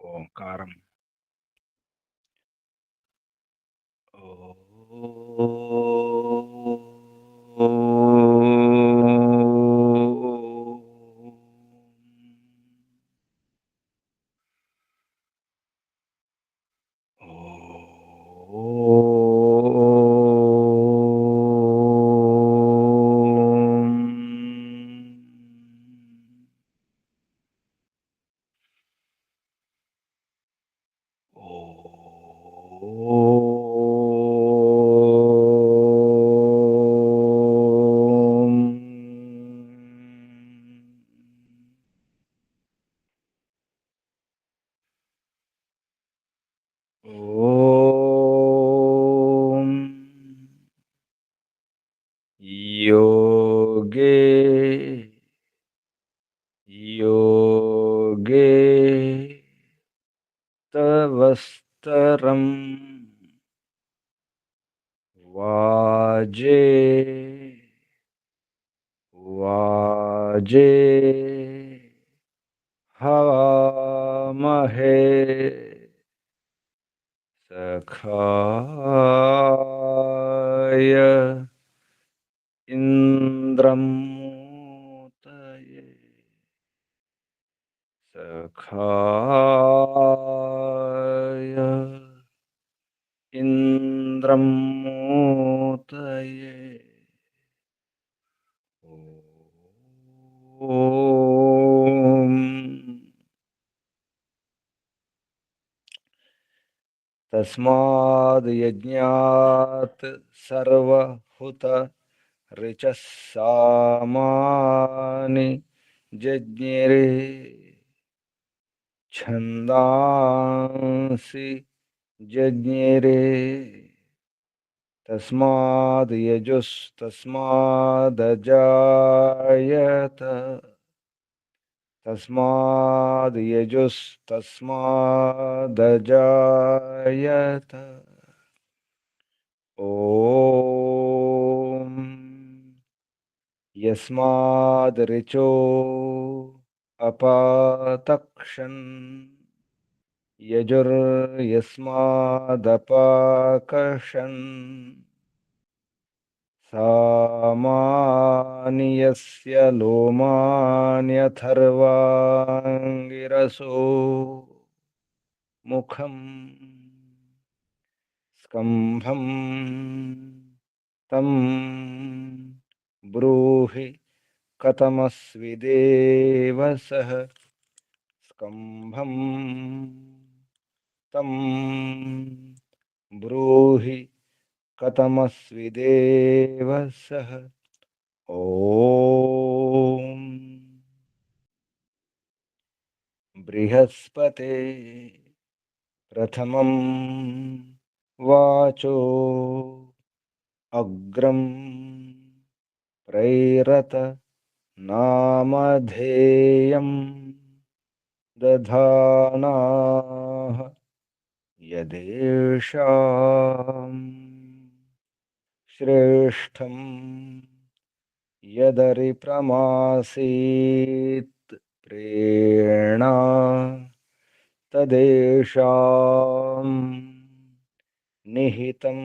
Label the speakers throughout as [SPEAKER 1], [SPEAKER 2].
[SPEAKER 1] ఓంకారం. ఓం యోగే యోగే తవస్తరం వాజే వాజే హవామహే సఖాయ ఇంద్రమూతయే సఖాయ ఇంద్రమూతయే ఓం తస్మాద్ యజ్ఞాత్ సర్వహుత రిచః సామాని జజ్ఞిరే ఛందాంసి జజ్ఞిరే తస్మాద్ యజుస్తస్మాదజాయత తస్మాద్ యజుస్తస్మాదజాయత ఓం యస్మాద్ రిచో అపాతక్షన్ యజుర్యస్మాదపాకషన్ సామాని యస్య లోమాన్యథర్వాంగిరసో ముఖం స్కంభం తం బ్రూహి కథమస్విదేవ సః స్కంభం తం బ్రూహి కథమస్విదేవ సః ఓం బృహస్పతే ప్రథమం వాచో అగ్రం ప్రైరత నామధేయం దధానాః యదేషాం శ్రేష్టం యదరిప్రమాసీత్ ప్రేణా తదేషాం నిహితం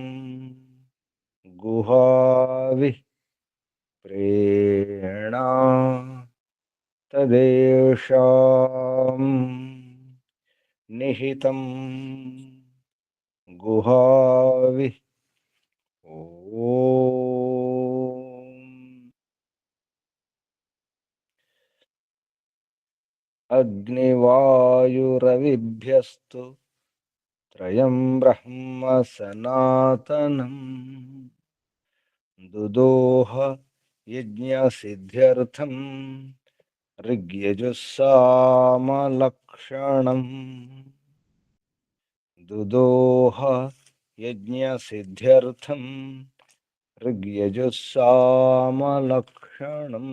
[SPEAKER 1] గుహావిః ప్రేణా తదేషాం నిహితం గుహావిః ఓం అగ్నివాయురవిభ్యస్తు త్రయం బ్రహ్మ సనాతనం దుదోహ యజ్ఞసిద్ధ్యర్థం ఋగ్యజుస్సామలక్షణం దుదోహ యజ్ఞసిద్ధ్యర్థం ఋగ్యజుస్సామలక్షణం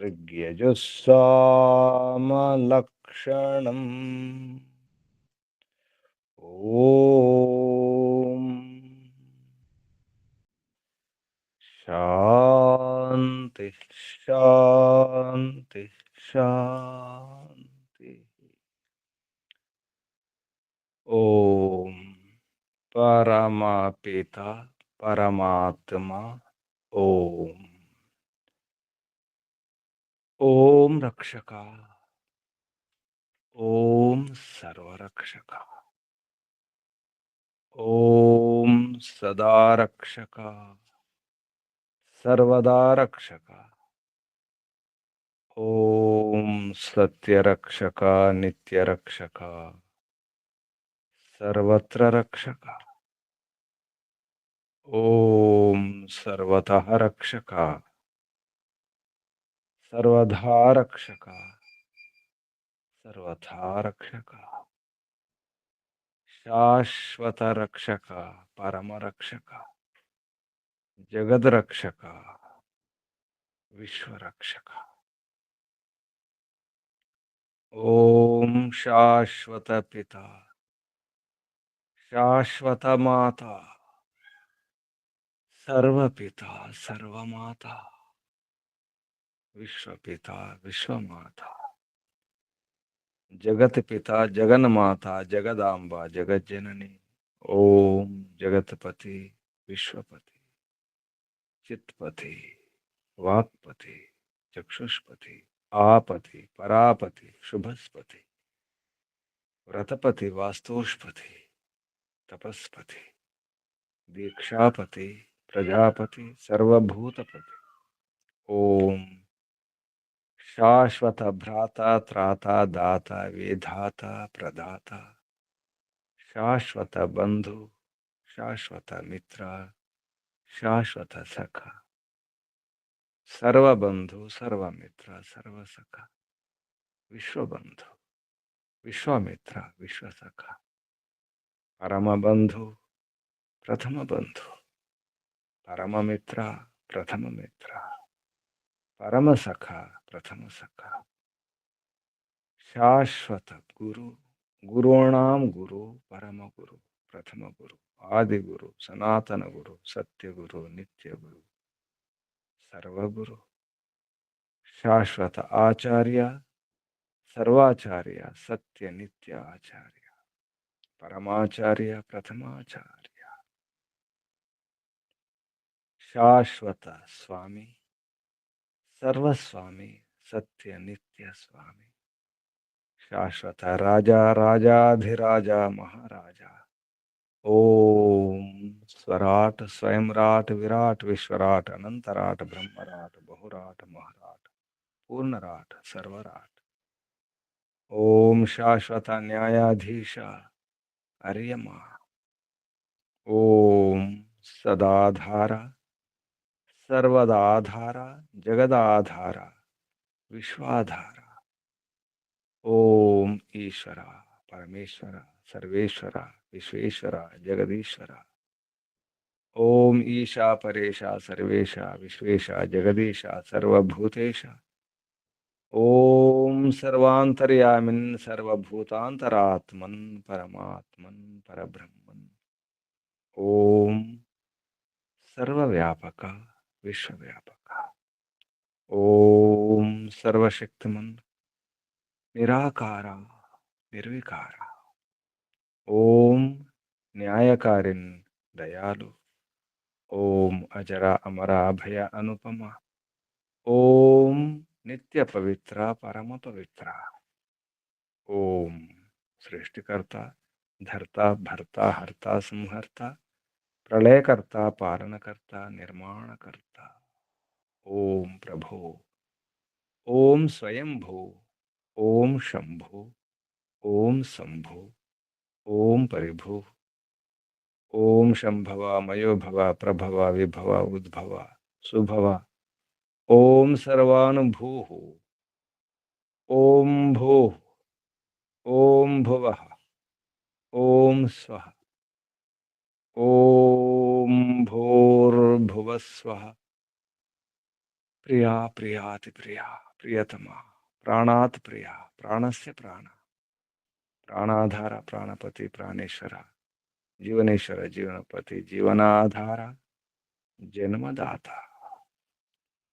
[SPEAKER 1] ఋగ్యజుస్సామలక్షణం ఓం శాంతి శాంతి శాంతి ओम परमपिता परमात्मा ओम। ओम रक्षका ओम सर्वरक्षका ओम सदा रक्षका सर्वदा रक्षका ओम सत्य रक्षका नित्य रक्षका सर्वत्र रक्षका ओम सर्वतः रक्षका सर्वधा रक्षका सर्वथा रक्षका शाश्वत रक्षका परम रक्षका जगद रक्षका विश्व रक्षका ओम शाश्वत पिता शाश्वत माता सर्व पिता सर्व माता विश्व पिता विश्व माता जगत पिता जगन माता जगदांबा जगत जननी ओम जगतपति विश्वपति चित्तपति वाक्पति चक्षुष्पति आपति परापति शुभस्पति व्रतपति वास्तुष्पति तपस्पति दीक्षापति प्रजापति सर्वभूतपति ओम शाश्वत भ्राता त्राता दाता विधाता प्रदाता शाश्वत बंधु शाश्वत मित्र शाश्वत सखा सर्वबंधु सर्वमित्र सर्वसखा विश्वबंधु विश्वामित्र विश्वसखा परम बंधु प्रथम बंधु परम मित्र प्रथम मित्र परम सखा प्रथम सखा शाश्वत गुरु गुरूणाम गुरु परम गुरु प्रथम गुरु आदि गुरु सनातन गुरु सत्य गुरु नित्य गुरु सर्वगुरु शाश्वत आचार्य सर्वाचार्य सत्य नित्य आचार्य परमाचार्य प्रथमाचार्य शाश्वत स्वामी सर्वस्वामी सत्य नित्य स्वामी शाश्वत राजा राजाधिराजा महाराजा ओम स्वराट स्वयंराट विराट विश्वराट अनंतराट ब्रह्मराट बहुराट महराट पूर्णराट सर्वराट ओम शाश्वत न्यायाधीश अर्यमा ओम सदाधारा सर्वदाधारा जगदाधारा विश्वाधारा ओम ईश्वरा परमेश्वरा सर्वेश्वरा विश्वेश्वरा जगदीश्वरा ओम ईशा परेशा सर्वेशा विश्वेशा जगदीशा सर्वभूतेशा ओम सर्वांतर्यामिन् सर्वभूतांतरात्मन् परमात्मन् परब्रह्मन् ओम सर्वव्यापक विश्वव्यापक ओम सर्वशक्तिमन् निराकारा निर्विकारा ओम न्यायकारिन् दयालु ओम अजरा अमरा अभय अनुपमा ओम नित्य पवित्र परम पवित्र ओम सृष्टिकर्ता धर्ता भर्ता हर्ता संहर्ता प्रलयकर्ता पालनकर्ता निर्माणकर्ता ओम प्रभो ओम स्वयंभू ओम शंभु ओम शंभु ओम परिभु ओम शंभव मयोभव प्रभव विभव उद्भव सुभव ओम सर्वानुभूः ओम भूः ओम भुवः ओम स्वः ओम भूर्भुवः स्वः प्रिया प्रियाति प्रिया प्रियतमा प्राणात् प्रिया प्राणस्य प्राण प्राणाधार प्राणपति प्राणेश्वर जीवनेश्वर जीवनपति जीवनाधार जन्मदाता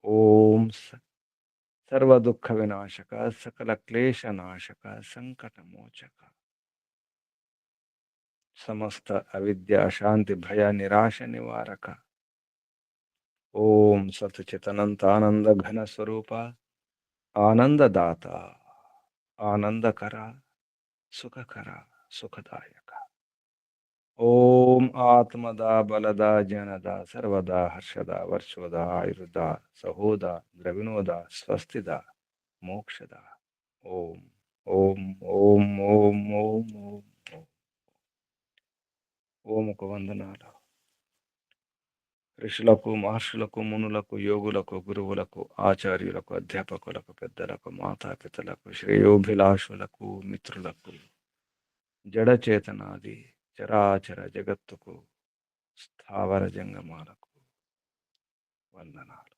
[SPEAKER 1] ओम सर्व दुख विनाशक सकल क्लेश नाशक संकट मोचक समस्त अविद्या शांति भय निराश निवारक ओम सतचितनंत आनंद घन स्वरूप आनंददाता आनंदकरा सुखकरा सुखदायक ओम आत्मदा बलदा जनदा सर्वदा हर्षदा वर्षोदा आयुर्दा सहोदा द्रविणोदा स्वस्तिदा मोक्षदा ओम ओम ओम ओम ओम ओम ఓముకు వందనాలు. ఋషులకు మహర్షులకు మునులకు యోగులకు గురువులకు ఆచార్యులకు అధ్యాపకులకు పెద్దలకు మాతాపితలకు శ్రేయోభిలాషులకు మిత్రులకు జడచేతనాది చరాచర జగత్తుకు స్థావర జంగమాలకు వందనాలు.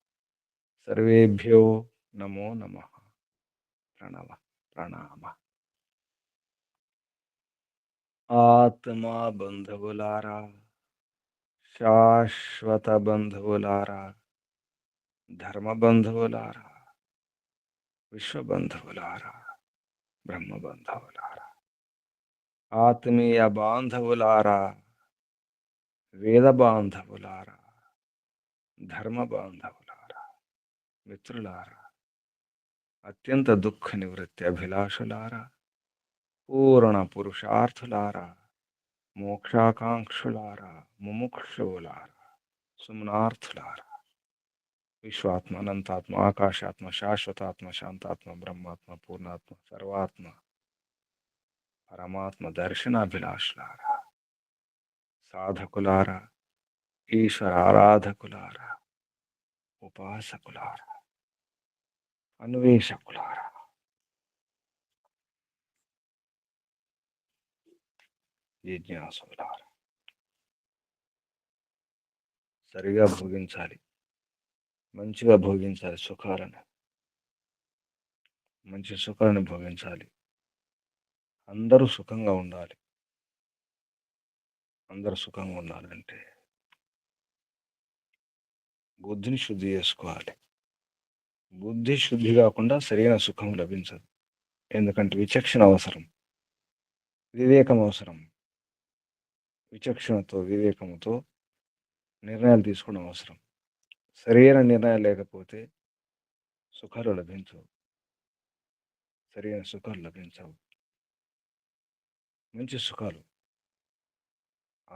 [SPEAKER 1] సర్వేభ్యో నమో నమః. ప్రణవ ప్రణామ. ఆత్మా బంధువులారా, శాశ్వత బంధువులారా, ధర్మ బంధువులారా, విశ్వ బంధువులారా, బ్రహ్మ బంధువులారా, ఆత్మీయ బాంధవులారా, వేద బాంధవులారా, ధర్మ బాంధవులారా, మిత్రులారా, అత్యంత దుఃఖ నివృత్తి అభిలాషులారా, పూర్ణ పురుషార్థులారా, మోక్షాకాంక్షులారా, ముముక్షువులారా, సుమనార్థులారా, విశ్వాత్మ అనంతాత్మ ఆకాశాత్మ శాశ్వతాత్మ శాంతాత్మ బ్రహ్మాత్మ పూర్ణాత్మ సర్వాత్మ పరమాత్మ దర్శనాభిలాషులారా, సాధకులారా, ఈశ్వర ఆరాధకులారా, ఉపాసకులారా, అన్వేషకులారా, జిజ్ఞాసులారా, సరిగా భోగించాలి, మంచిగా భోగించాలి, సుఖాలను మంచి సుఖాలను భోగించాలి. అందరూ సుఖంగా ఉండాలి. అందరూ సుఖంగా ఉండాలంటే బుద్ధిని శుద్ధి చేసుకోవాలి. బుద్ధి శుద్ధి కాకుండా సరైన సుఖం లభించదు. ఎందుకంటే విచక్షణ అవసరం, వివేకం అవసరం. విచక్షణతో వివేకంతో నిర్ణయాలు తీసుకోవడం అవసరం. సరైన నిర్ణయాలు లేకపోతే సుఖాలు లభించవు. సరైన సుఖాలు లభించవు. మంచి సుఖాలు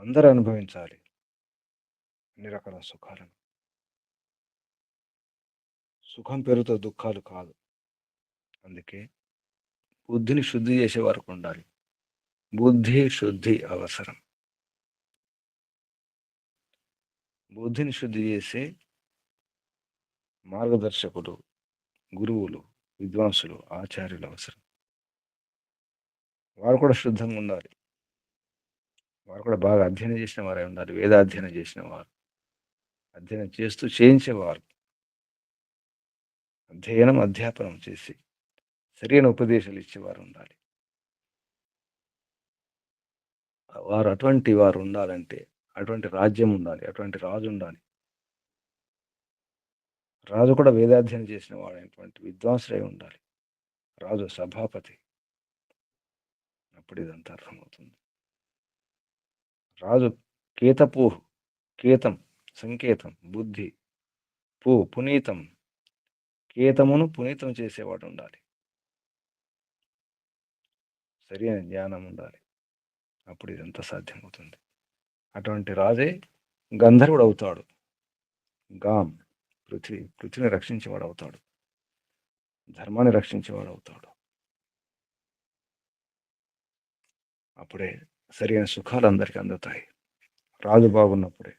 [SPEAKER 1] అందరూ అనుభవించాలి, అన్ని రకాల సుఖాలను. సుఖం పేరుతో దుఃఖాలు కాదు. అందుకే బుద్ధిని శుద్ధి చేసే వరకు ఉండాలి. బుద్ధి శుద్ధి అవసరం. బుద్ధిని శుద్ధి చేసే మార్గదర్శకులు, గురువులు, విద్వాంసులు, ఆచార్యులు అవసరం. వారు కూడా శుద్ధంగా ఉండాలి. వారు కూడా బాగా అధ్యయనం చేసిన వారే ఉండాలి. వేదాధ్యయనం చేసిన వారు, అధ్యయనం చేస్తూ చేయించేవారు, అధ్యయనం అధ్యాపనం చేసి సరైన ఉపదేశాలు ఇచ్చేవారు ఉండాలి. వారు అటువంటి వారు ఉండాలంటే అటువంటి రాజ్యం ఉండాలి, అటువంటి రాజు ఉండాలి. రాజు కూడా వేదాధ్యయనం చేసిన వాడైనటువంటి విద్వాంసులై ఉండాలి. రాజు సభాపతి. అప్పుడు ఇదంతా అర్థమవుతుంది. రాజు కేతపూ, కేతం సంకేతం, బుద్ధి, పునీతం, కేతమును పునీతం చేసేవాడు ఉండాలి. సరైన జ్ఞానం ఉండాలి. అప్పుడు ఇదంతా సాధ్యమవుతుంది. అటువంటి రాజే గంధర్వుడు అవుతాడు. గాం పృథ్వీని రక్షించేవాడు అవుతాడు. ధర్మాన్ని రక్షించేవాడు అవుతాడు. అప్పుడే సరైన సుఖాలు అందరికీ అందుతాయి. రాజు బాగున్నప్పుడే.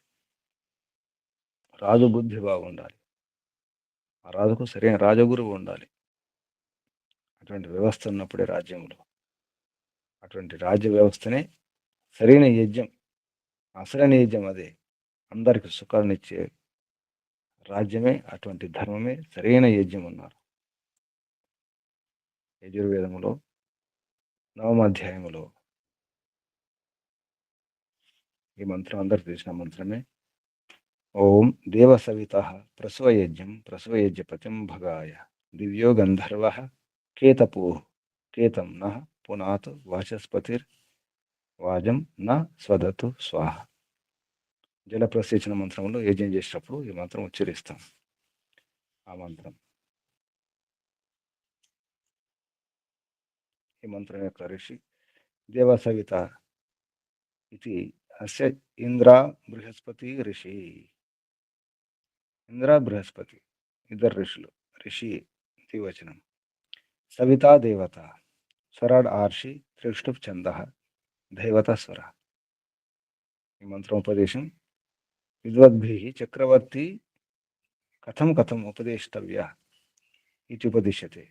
[SPEAKER 1] రాజు బుద్ధి బాగుండాలి. ఆ రాజుకు సరైన రాజగురువు ఉండాలి. అటువంటి వ్యవస్థ ఉన్నప్పుడే రాజ్యంలో, అటువంటి రాజ్య వ్యవస్థనే సరైన యజ్ఞం, అసలైన యజ్ఞం అదే. అందరికి సుఖాలనిచ్చే రాజ్యమే, అటువంటి ధర్మమే సరైన యజ్ఞం అన్నారు. యజుర్వేదములో 9వ అధ్యాయములో ఈ మంత్రం అందరికి తెలిసిన మంత్రమే. ఓం దేవ సవిత ప్రసవయజ్ఞం ప్రసవయజ్ఞపతిం భగాయ దివ్యో గంధర్వ కేతపూ కేతం నః పునాత్ వాచస్పతిర్ వాజం నా స్వదతు స్వాహ. జల ప్రసేచన మంత్రంలో యజ్ఞం చేసేటప్పుడు ఈ మంత్రం ఉచ్చరిస్తాం. ఆ మంత్రం, ఈ మంత్రం యొక్క ఋషి దేవసవిత ఇది అస్య ఇంద్ర బృహస్పతి ఋషి. ఇంద్ర బృహస్పతి ఇద్దరు ఋషులు. ఋషి ద్వివచనం. సవితా దేవత, స్వరాడ్ ఆర్షి త్రిష్టుప్ ఛంద, దైవత స్వర. ఈ మంత్రోపదేశం విద్వద్భిః చక్రవర్తి కథం కథం ఉపదేష్టవ్య ఇది ఉపదిశ్యతే.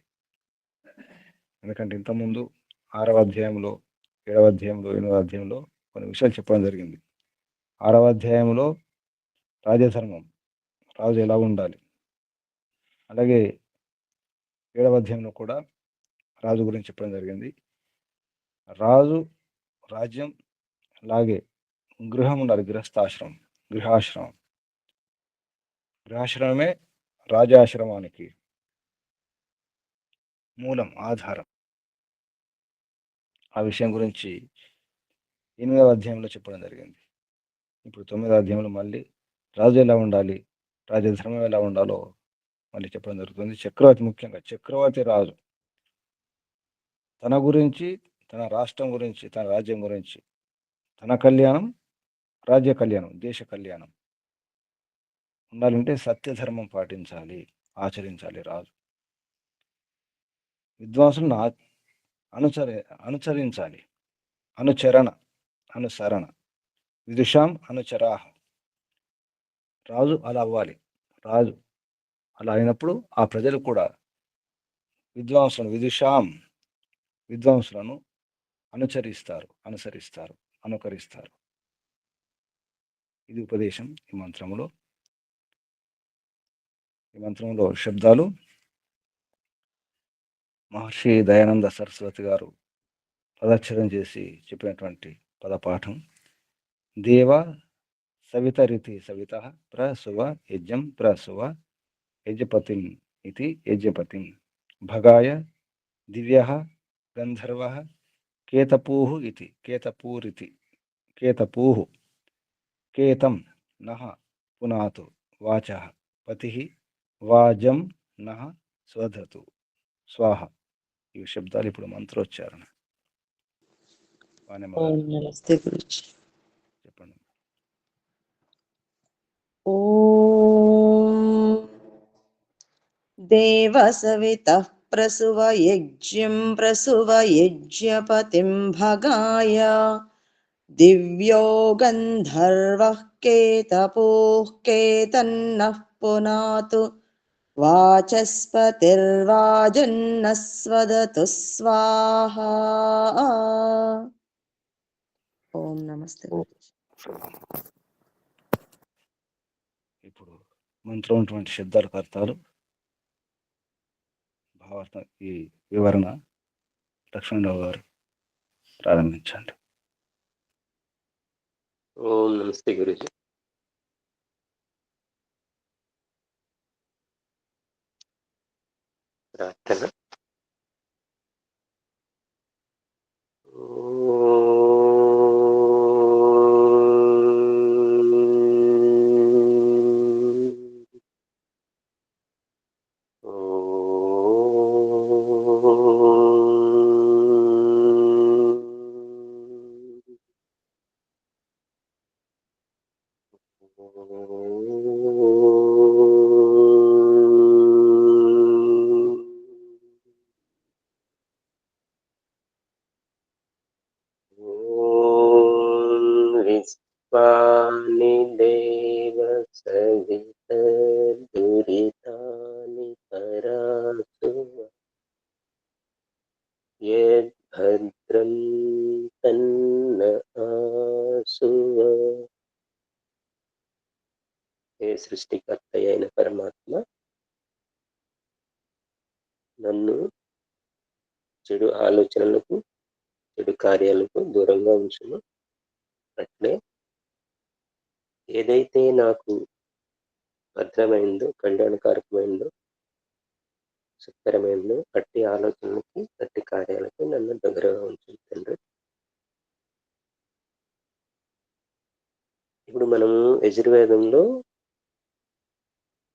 [SPEAKER 1] ఎందుకంటే ఇంతకుముందు 6వ అధ్యాయంలో, 7వ అధ్యాయంలో, 8వ అధ్యాయంలో కొన్ని విషయాలు చెప్పడం జరిగింది. 6వ అధ్యాయంలో రాజధర్మం, రాజు ఎలా ఉండాలి, అలాగే 7వ అధ్యాయంలో కూడా రాజు గురించి చెప్పడం జరిగింది. రాజు రాజ్యం, అలాగే గృహం ఉండాలి, గృహస్థాశ్రమం, గృహాశ్రమం. గృహాశ్రమమే రాజాశ్రమానికి మూలం, ఆధారం. ఆ విషయం గురించి 8వ అధ్యాయంలో చెప్పడం జరిగింది. ఇప్పుడు 9వ అధ్యాయంలో మళ్ళీ రాజు ఎలా ఉండాలి, రాజధర్మం ఎలా ఉండాలో మళ్ళీ చెప్పడం జరుగుతుంది. చక్రవర్తి, ముఖ్యంగా చక్రవర్తి రాజు తన గురించి, తన రాష్ట్రం గురించి, తన రాజ్యం గురించి, తన కళ్యాణం, రాజ్య కళ్యాణం, దేశ కళ్యాణం ఉండాలంటే సత్యధర్మం పాటించాలి, ఆచరించాలి రాజు. విద్వాంసులను అనుచరించాలి, అనుచరణ, అనుసరణ. విదుషాం అనుచరాహ. రాజు అలా అవ్వాలి. రాజు అలా అయినప్పుడు ఆ ప్రజలు కూడా విద్వాంసులను అనుసరిస్తారు, అనుకరిస్తారు. ఇది ఉపదేశం ఈ మంత్రంలో. ఈ మంత్రంలో శబ్దాలు మహర్షి దయానంద సరస్వతి గారు పదచ్ఛేదం చేసి చెప్పినటువంటి పదపాఠం. దేవ సవితరితి సవిత ప్రసువ యజ్ఞం ప్రసువ యజ్ఞపతిం ఇది యజ్ఞపతిం. భగాయ దివ్య గంధర్వ కేతపూ ఇది కేతపూరితి కేతపూ. కేతం నః పునాతు వాచ పతి వాజం నః స్వధతు స్వాహ. ఈ శబ్దాలు ఇప్పుడు మంత్రోచ్చారణ.
[SPEAKER 2] నమస్తే గురుజీ.
[SPEAKER 1] చెప్పండి.
[SPEAKER 2] ఓం దేవసవితః ప్రసువ యజ్ఞం ప్రసువ యజ్ఞపతిం భగాయ దివ్యో గంధర్వః కేతపూః కేతన్నః పునాతు వాచస్పతిర్వాజన్నః స్వదతు స్వాహా. ఓం నమస్తే.
[SPEAKER 1] ఇప్పుడు మంత్రం ఉన్నటువంటి శబ్దాలకు అర్థాలు, భావార్థం, ఈ వివరణ లక్ష్మణరావు గారు ప్రారంభించండి.
[SPEAKER 3] ఓం నమస్తే గురుజీ. ప్రార్థన. విశ్వాని దేవ సవిత దురితాని పరాసు యద్భద్రం తన్న ఆసువ. ఏ సృష్టికర్త అయిన పరమాత్మ నన్ను చెడు ఆలోచనలకు, చెడు కార్యాలకు దూరంగా ఉంచును. అట్లే ఏదైతే నాకు భద్రమైందో, కళ్యాణకారకమైందో, సుఖకరమైందో అట్టి ఆలోచనలకి, అట్టి కార్యాలకి నన్ను దగ్గరగా ఉంచు తండ్రి. యజుర్వేదంలో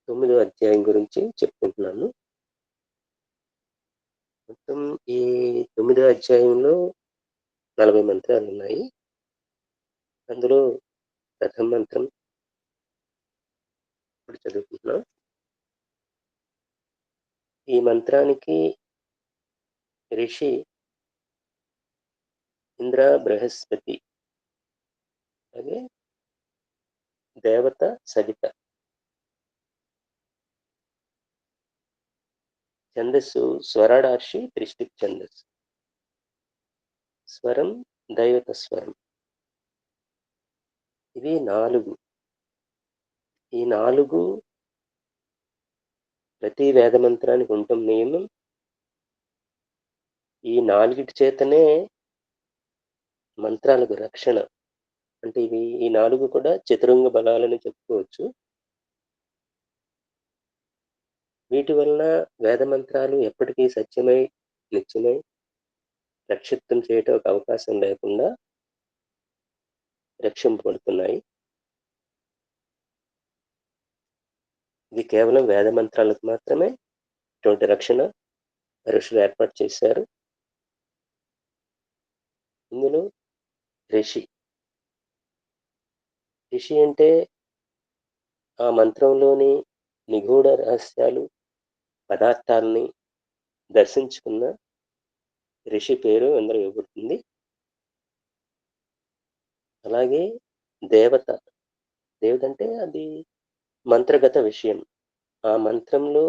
[SPEAKER 3] 9వ అధ్యాయం గురించి చెప్పుకుంటున్నాను. మొత్తం ఈ 9వ అధ్యాయంలో 40 మంత్రాలు ఉన్నాయి. అందులో ప్రథమ మంత్రం ఇప్పుడు చదువుకుంటున్నాం. ఈ మంత్రానికి ఋషి ఇంద్ర బృహస్పతి, అలాగే దేవత సవిత. ఛందస్సు స్వరాడార్షి త్రిష్టిక్ ఛందస్సు. స్వరం దైవత స్వరం. ఇవి 4. ఈ 4 ప్రతి వేద మంత్రానికి ఉండటం నియమం. ఈ 4 చేతనే మంత్రాలకు రక్షణ. అంటే ఈ 4 కూడా చతురంగ బలాలని చెప్పుకోవచ్చు. వీటి వలన వేద మంత్రాలు ఎప్పటికీ సత్యమై నిత్యమై రక్షితం చేయటం ఒక అవకాశం లేకుండా రక్షింపబడుతున్నాయి. ఇది కేవలం వేద మంత్రాలకు మాత్రమే ఇటువంటి రక్షణ ఋషులు ఏర్పాటు చేశారు. ఇందులో ఋషి అంటే ఆ మంత్రంలోని నిగూఢ రహస్యాలు, పదార్థాలని దర్శించుకున్న ఋషి పేరు అందరూ ఇవ్వబడుతుంది. అలాగే దేవత అంటే అది మంత్రగత విషయం. ఆ మంత్రంలో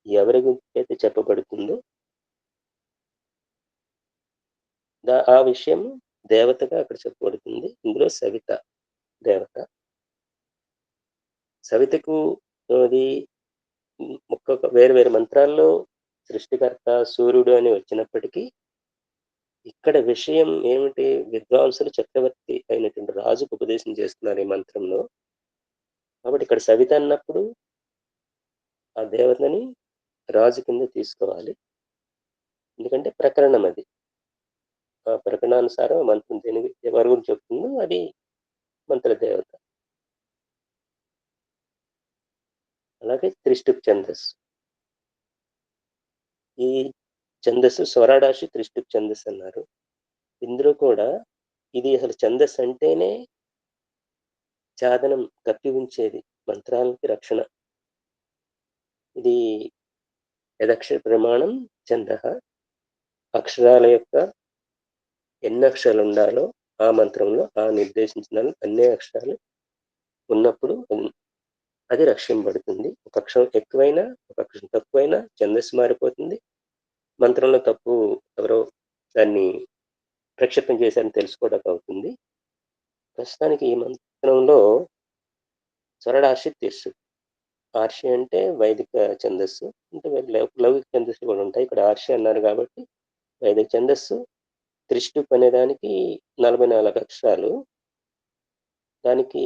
[SPEAKER 3] ఎవరి గురించి అయితే చెప్పబడుతుందో ఆ విషయం దేవతగా అక్కడ చెప్పబడుతుంది. ఇందులో సవిత దేవత. సవితకు అది ఒక్కొక్క వేరు మంత్రాల్లో సృష్టికర్త సూర్యుడు అని వచ్చినప్పటికీ ఇక్కడ విషయం ఏమిటి, విద్వాంసులు చక్రవర్తి అయినటువంటి రాజుకు ఉపదేశం చేస్తున్నారు ఈ మంత్రంలో. కాబట్టి ఇక్కడ సవిత అన్నప్పుడు ఆ దేవతని రాజు కింద తీసుకోవాలి. ఎందుకంటే ప్రకరణం అది. ఆ ప్రకరణానుసారం మంత్రం ఎవరి గురించి చెప్తుందో అది మంత్ర దేవత. అలాగే త్రిష్టుప్ ఛందస్సు. ఈ ఛందస్సు స్వరాడార్షి త్రిష్టుప్ ఛందస్సు అన్నారు. ఇందులో కూడా ఇది అసలు ఛందస్సు అంటేనే చాదనం, కప్పి ఉంచేది, మంత్రాలకి రక్షణ. ఇది యదక్షర ప్రమాణం ఛందః. అక్షరాల యొక్క ఎన్ని అక్షరాలు ఉండాలో ఆ మంత్రంలో ఆ నిర్దేశించిన అన్ని అక్షరాలు ఉన్నప్పుడు అది రక్షింపబడుతుంది. ఒక అక్షరం ఎక్కువైనా ఒక అక్షరం తక్కువైనా ఛందస్సు మారిపోతుంది. మంత్రంలో తప్పు ఎవరో దాన్ని ప్రక్షిప్తం చేశారని తెలుసుకోవడానికి అవుతుంది. ప్రస్తుతానికి ఈ మంత్రంలో స్వరడార్షి తీర్చు. ఆర్షి అంటే వైదిక ఛందస్సు, అంటే లౌకిక ఛందస్సు కూడా ఉంటాయి. ఇక్కడ ఆర్షి అన్నారు కాబట్టి వైదిక ఛందస్సు. త్రిష్టుప్ అనే దానికి 44 అక్షరాలు, దానికి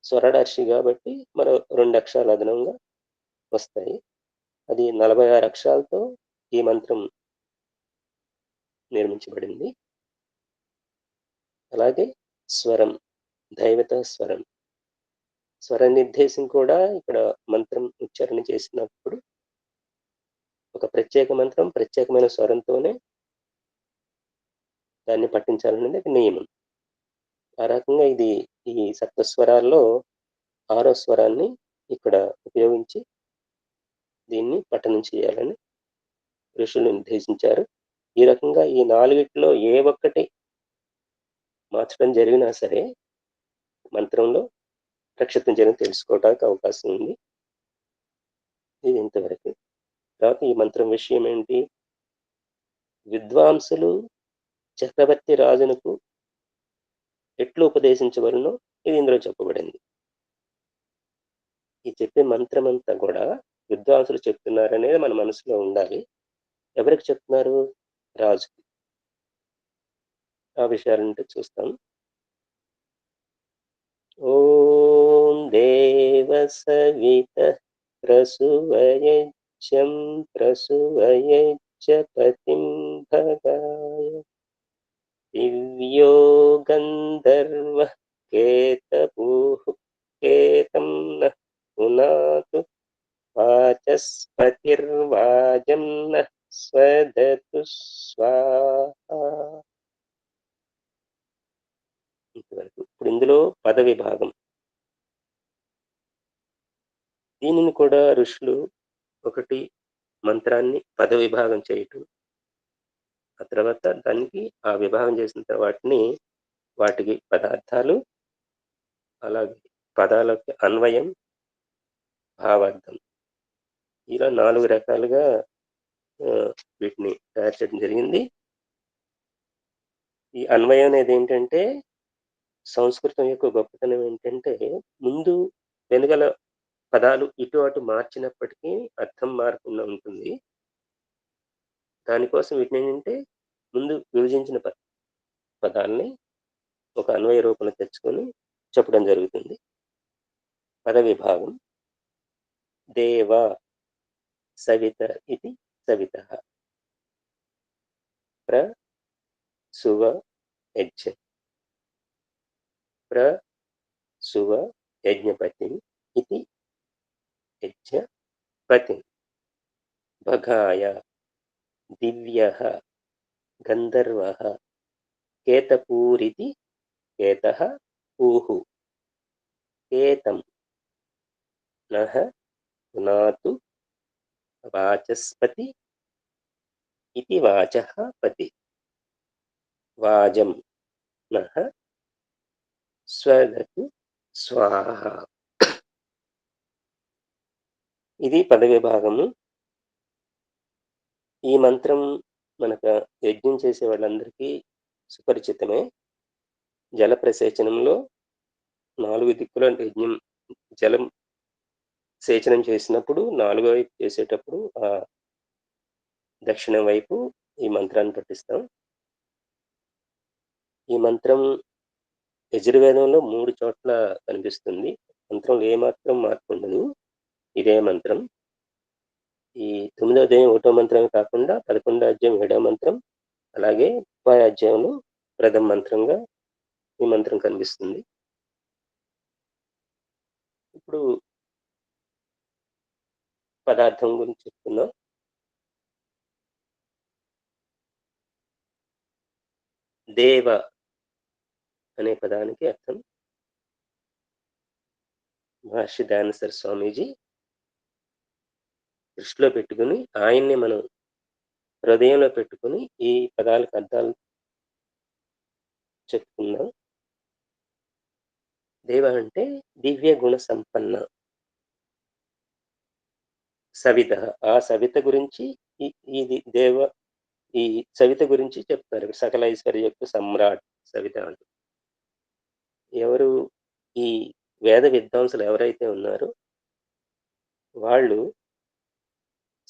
[SPEAKER 3] స్వరడార్షి కాబట్టి మరో 2 అక్షరాలు అదనంగా వస్తాయి. అది 46 అక్షరాలతో ఈ మంత్రం నిర్మించబడింది. అలాగే స్వరం దైవత స్వరం. స్వర నిర్దేశం కూడా ఇక్కడ మంత్రం ఉచ్చారణ చేసినప్పుడు ఒక ప్రత్యేక మంత్రం ప్రత్యేకమైన స్వరంతోనే దాన్ని పఠించాలనేది నియమం. ఆ రకంగా ఇది ఈ సప్తస్వరాల్లో 6వ స్వరాన్ని ఇక్కడ ఉపయోగించి దీన్ని పఠనం చేయాలని ఋషులు నిర్దేశించారు. ఈ రకంగా ఈ 4 ఏ ఒక్కటి మార్చడం జరిగినా సరే మంత్రంలో రక్షితం చేయడం తెలుసుకోవడానికి అవకాశం ఉంది. ఇది ఇంతవరకు. తర్వాత ఈ మంత్రం విషయం ఏంటి, విద్వాంసులు చక్రవర్తి రాజునకు ఎట్లు ఉపదేశించవలనో ఇది ఇందులో చెప్పబడింది. ఈ చెప్పే మంత్రం అంతా కూడా విద్వాంసులు చెప్తున్నారనేది మన మనసులో ఉండాలి. ఎవరికి చెప్తున్నారు, రాజుకి. ఆ విషయాలంటే చూస్తాం. ఓం దేవ సవిత ప్రసువయజ్యం ప్రసువయజ్జ పతిం భగాయ దివ్యో గంధర్వ కేతభూః కేతం నః పునాతు వాచస్పతిర్వాజం నః స్వదతు స్వాహా. ఇంతవరకు. ఇప్పుడు ఇందులో పద విభాగం. దీనిని కూడా ఋషులు ఒకటి మంత్రాన్ని పద విభాగం చేయటం, ఆ తర్వాత దానికి ఆ విభాగం చేసిన తర్వాతని వాటికి పదార్థాలు, అలాగే పదాలకి అన్వయం, భావార్థం, ఇలా 4 రకాలుగా వీటిని తయారు చేయడం జరిగింది. ఈ అన్వయం అనేది ఏంటంటే, సంస్కృతం యొక్క గొప్పతనం ఏంటంటే, ముందు వెనుగల పదాలు ఇటు అటు మార్చినప్పటికీ అర్థం మారకుండా ఉంటుంది. దానికోసం వీటినేంటంటే, ముందు విభజించిన పదాల్ని ఒక అన్వయ రూపంలో తెచ్చుకొని చెప్పడం జరుగుతుంది. పద విభాగం. దేవ సవిత ఇది సవితః. సువ యజ్ఞ. సువ యజ్ఞపతిం ఇది యజ్ఞపతిం. భగాయ దివ్యః గంధర్వః. కేతపూరితి కేతః ఊహు. కేతం నః పునాతు వాచస్పతి ఇది వాచః పతి. వాజం నః స్వదతు స్వాహా. ఇది పద విభాగము. ఈ మంత్రం మనకు యజ్ఞం చేసే వాళ్ళందరికీ సుపరిచితమే. జల ప్రసేచనంలో 4 దిక్కుల యజ్ఞం, జలం సేచనం చేసినప్పుడు 4వ వైపు చేసేటప్పుడు ఆ దక్షిణ వైపు ఈ మంత్రాన్ని పఠిస్తాం. ఈ మంత్రం యజుర్వేదంలో 3 చోట్ల కనిపిస్తుంది. మంత్రంలో ఏమాత్రం మార్పు ఉండదు. ఇదే మంత్రం. ఈ 9వ అధ్యాయం 1వ మంత్రమే కాకుండా 11వ అధ్యాయం 7వ మంత్రం, అలాగే 30వ అధ్యాయంలో ప్రథమ మంత్రంగా ఈ మంత్రం కనిపిస్తుంది. ఇప్పుడు పదార్థం గురించి చెప్తున్నాం. దేవ అనే పదానికి అర్థం మహర్షి దయానంద స్వామీజీ దృష్టిలో పెట్టుకుని, ఆయన్ని మనం హృదయంలో పెట్టుకుని ఈ పదాలకు అర్థాలు చెప్పుకుందాం. దేవ అంటే దివ్య గుణ సంపన్న. సవిత, ఆ సవిత గురించి ఇది దేవ, ఈ సవిత గురించి చెప్తారు. సకల ఐశ్వర్యకు సమ్రాట్ సవిత అంటూ. ఎవరు ఈ వేద విద్వాంసులు ఎవరైతే ఉన్నారో వాళ్ళు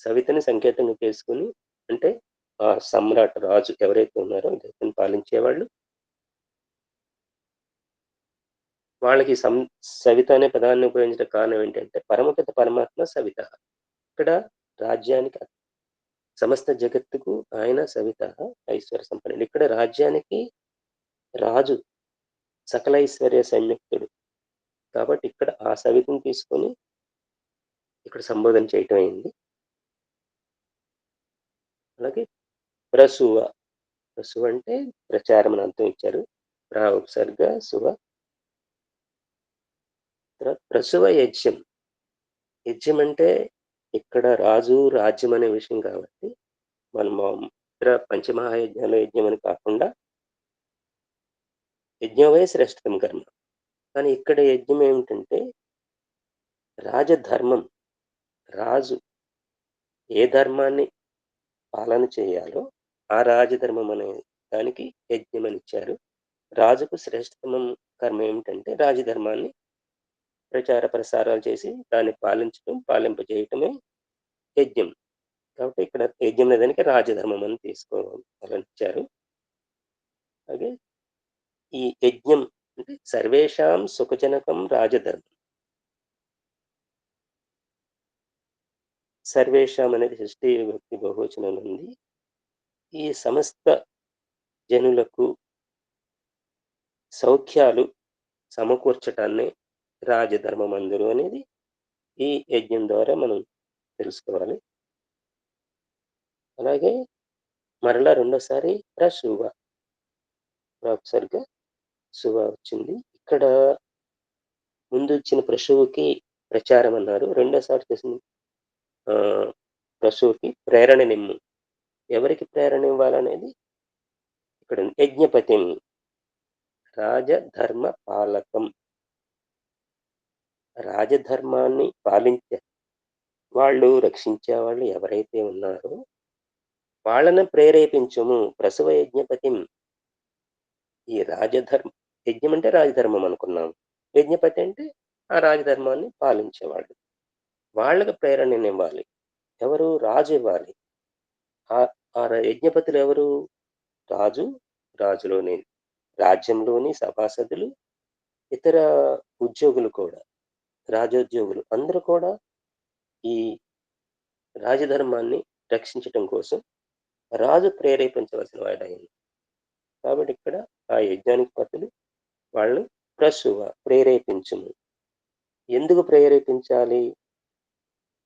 [SPEAKER 3] సవితని సంకేతంగా చేసుకుని, అంటే ఆ సమ్రాట్ రాజు ఎవరైతే ఉన్నారో దేశాన్ని పాలించేవాళ్ళు, వాళ్ళకి సవిత అనే పదాన్ని ఉపయోగించడం కారణం ఏంటంటే, పరమపిత పరమాత్మ సవిత. ఇక్కడ రాజ్యానికి, సమస్త జగత్తుకు ఆయన సవిత, ఐశ్వర్య సంపన్నుడు. ఇక్కడ రాజ్యానికి రాజు, సకల ఐశ్వర్య సంయుక్తుడు. కాబట్టి ఇక్కడ ఆ సవితను తీసుకొని ఇక్కడ సంబోధన చేయటం అయింది. అలాగే ప్రసువ. ప్రసువ అంటే ప్రచారం అని అర్థం ఇచ్చారు. ఉపసర్గ సువ. ప్రసువ యజ్ఞం. యజ్ఞం అంటే ఇక్కడ రాజు రాజ్యం అనే విషయం కాబట్టి మనం ఇతర పంచమహాయజ్ఞాల యజ్ఞం అని కాకుండా యజ్ఞమే శ్రేష్టం కర్మ. కానీ ఇక్కడ యజ్ఞం ఏమిటంటే రాజధర్మం. రాజు ఏ ధర్మాన్ని పాలన చేయాలో ఆ రాజధర్మం అనే దానికి యజ్ఞం అని ఇచ్చారు. రాజుకు శ్రేష్టతమం కర్మ ఏమిటంటే రాజధర్మాన్ని ప్రచార ప్రసారాలు చేసి దాన్ని పాలింపజేయటమే యజ్ఞం. కాబట్టి ఇక్కడ యజ్ఞం దానికి రాజధర్మం అని తీసుకోవాలని ఇచ్చారు. అలాగే ఈ యజ్ఞం అంటే సర్వేషాం సుఖజనకం రాజధర్మం. సర్వేషాం అనేది షష్ఠీ విభక్తి బహువచనం ఉంది. ఈ సమస్త జనులకు సౌఖ్యాలు సమకూర్చటాన్ని రాజధర్మం అందరూ అనేది ఈ యజ్ఞం ద్వారా మనం తెలుసుకోవాలి. అలాగే మరలా రెండోసారి ప్రసూవ, ఒకసారిగా సువ వచ్చింది. ఇక్కడ ముందు ఇచ్చిన ప్రసూవకి ప్రచారం అన్నారు, రెండోసారి చేసిన ప్రసూవకి ప్రేరణ నిమ్ము. ఎవరికి ప్రేరణ ఇవ్వాలనేది ఇక్కడ యజ్ఞపతిం, రాజధర్మ పాలకం, రాజధర్మాన్ని పాలించే వాళ్ళు, రక్షించే వాళ్ళు ఎవరైతే ఉన్నారో వాళ్ళని ప్రేరేపించుము. ప్రసవ యజ్ఞపతిం, ఈ రాజధర్మ, యజ్ఞం అంటే రాజధర్మం అనుకున్నాం, యజ్ఞపతి అంటే ఆ రాజధర్మాన్ని పాలించేవాళ్ళు, వాళ్ళకి ప్రేరణనివ్వాలి. ఎవరు? రాజు ఇవ్వాలి. ఆ యజ్ఞపతులు ఎవరు? రాజు, రాజులోని రాజ్యంలోని సభాసదులు, ఇతర ఉద్యోగులు కూడా, రాజోద్యోగులు అందరూ కూడా ఈ రాజధర్మాన్ని రక్షించటం కోసం రాజు ప్రేరేపించవలసిన వాడైంది. కాబట్టి ఇక్కడ ఆ యజ్ఞానికి పతులు వాళ్ళని ప్రసూవ, ప్రేరేపించుము. ఎందుకు ప్రేరేపించాలి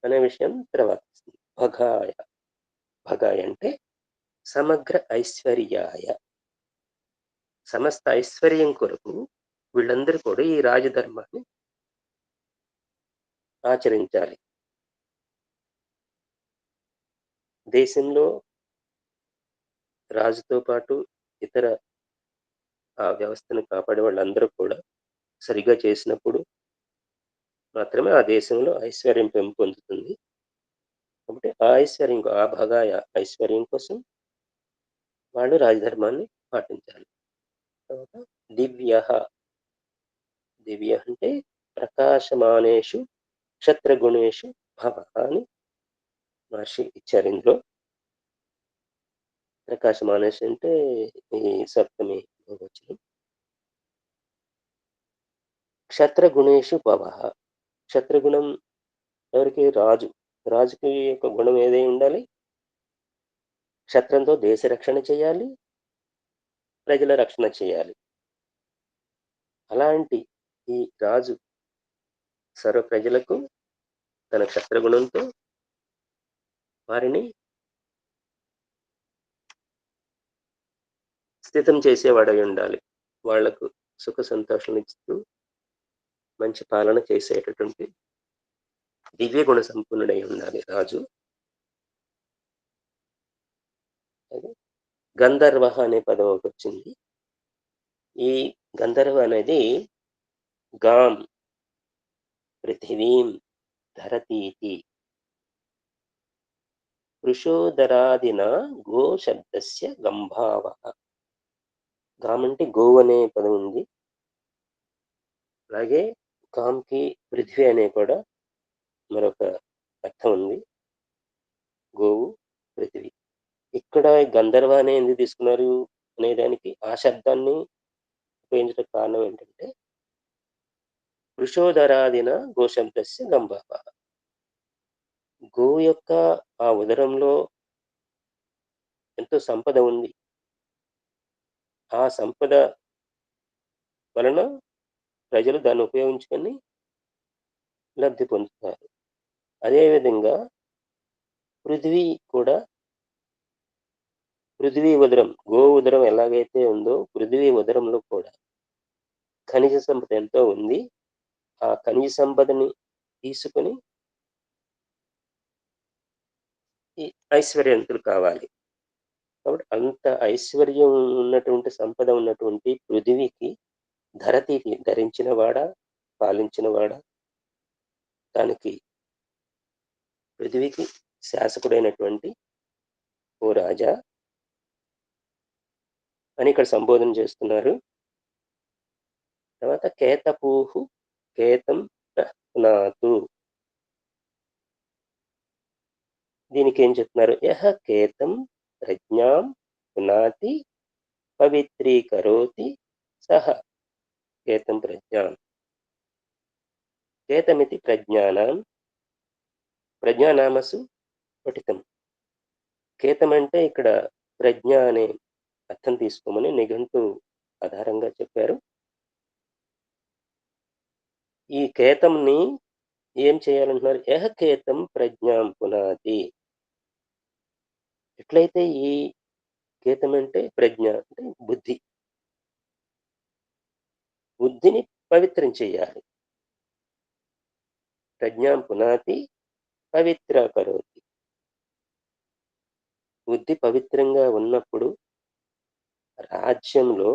[SPEAKER 3] అనే విషయం తర్వాత వస్తుంది. భగాయ, భగాయ అంటే సమగ్ర ఐశ్వర్యాయ, సమస్త ఐశ్వర్యం కొరకు వీళ్ళందరూ కూడా ఈ రాజధర్మాన్ని ఆచరించాలి. దేశంలో రాజుతో పాటు ఇతర ఆ వ్యవస్థను కాపాడే వాళ్ళందరూ కూడా సరిగ్గా చేసినప్పుడు మాత్రమే ఆ దేశంలో ఐశ్వర్యం పెంపొందుతుంది. కాబట్టి ఆ ఐశ్వర్యం, ఆ భగాయ ఐశ్వర్యం కోసం వాళ్ళు రాజధర్మాన్ని పాటించాలి. తర్వాత దివ్య, దివ్య అంటే ప్రకాశమానేషు క్షత్రగుణేషు భవ అని మహర్షి ఇచ్చారు. ఇందులో ప్రకాశమానేషు అంటే ఈ సప్తమి బహువచనం. క్షత్రగుణేషు భవ, క్షత్రగుణం ఎవరికి? రాజు. రాజుకి యొక్క గుణం ఏదై ఉండాలి? క్షత్రంతో దేశ రక్షణ చేయాలి, ప్రజల రక్షణ చేయాలి. అలాంటి ఈ రాజు సర్వ ప్రజలకు తన క్షత్రగుణంతో వారిని స్థితం చేసేవాడై ఉండాలి. వాళ్లకు సుఖ సంతోషాలు ఇస్తూ మంచి పాలన చేసేటటువంటి దివ్య గుణ సంపన్నుడై ఉండాలి రాజు. గంధర్వ అనే పదం ఒకటి వచ్చింది. ఈ గంధర్వ అనేది గాం, పృథివీం, ధరతీతి, వృషోదరాదిన గో శబ్దస్య గంభావ. గాం అంటే గోవు అనే పదం ఉంది. అలాగే గాంకి పృథ్వీ అనే కూడా మరొక అర్థం ఉంది. గోవు, పృథివీ. ఇక్కడ గంధర్వ అనే ఎందుకు తీసుకున్నారు అనేదానికి ఆ శబ్దాన్ని ఉపయోగించడం కారణం ఏంటంటే వృషోదరాదిన గోశబ్దస్య గంభావ, గోవు యొక్క ఆ ఉదరంలో ఎంతో సంపద ఉంది. ఆ సంపద వలన ప్రజలు దాన్ని ఉపయోగించుకొని లబ్ధి పొందుతారు. అదేవిధంగా పృథ్వీ కూడా, పృథ్వీ ఉదరం, గో ఉదరం ఎలాగైతే ఉందో పృథ్వీ ఉదరంలో కూడా ఖనిజ సంపద ఎంతో ఉంది. ఆ ఖనిజ సంపదని తీసుకొని ఈ ఐశ్వర్యవంతులు కావాలి. కాబట్టి అంత ఐశ్వర్యం ఉన్నటువంటి సంపద ఉన్నటువంటి పృథివీకి ధరతీకి ధరించినవాడా, పాలించినవాడా, దానికి పృథివీకి శాసకుడైనటువంటి ఓ రాజా అని ఇక్కడ సంబోధన చేస్తున్నారు. తర్వాత కేతపూహు కేతం పునాతు, దీనికి ఏం చెప్తున్నారు? యహ కేతం ప్రజ్ఞాం పునాతి పవిత్రీకరోతి సహ కేతం ప్రజ్ఞాం. కేతమితి ప్రజ్ఞానాం, ప్రజ్ఞానామసు పఠితం. కేతం అంటే ఇక్కడ ప్రజ్ఞ అనే అర్థం తీసుకోమని నిఘంటు ఆధారంగా చెప్పారు. ఈ కేతంని ఏం చేయాలంటున్నారు? యః కేతం ప్రజ్ఞాం పునాతి. ఎట్లయితే ఈ కేతం అంటే ప్రజ్ఞ అంటే బుద్ధి. బుద్ధిని పవిత్రం చేయాలి. ప్రజ్ఞాం పునాతి పవిత్ర కరోతి. బుద్ధి పవిత్రంగా ఉన్నప్పుడు రాజ్యంలో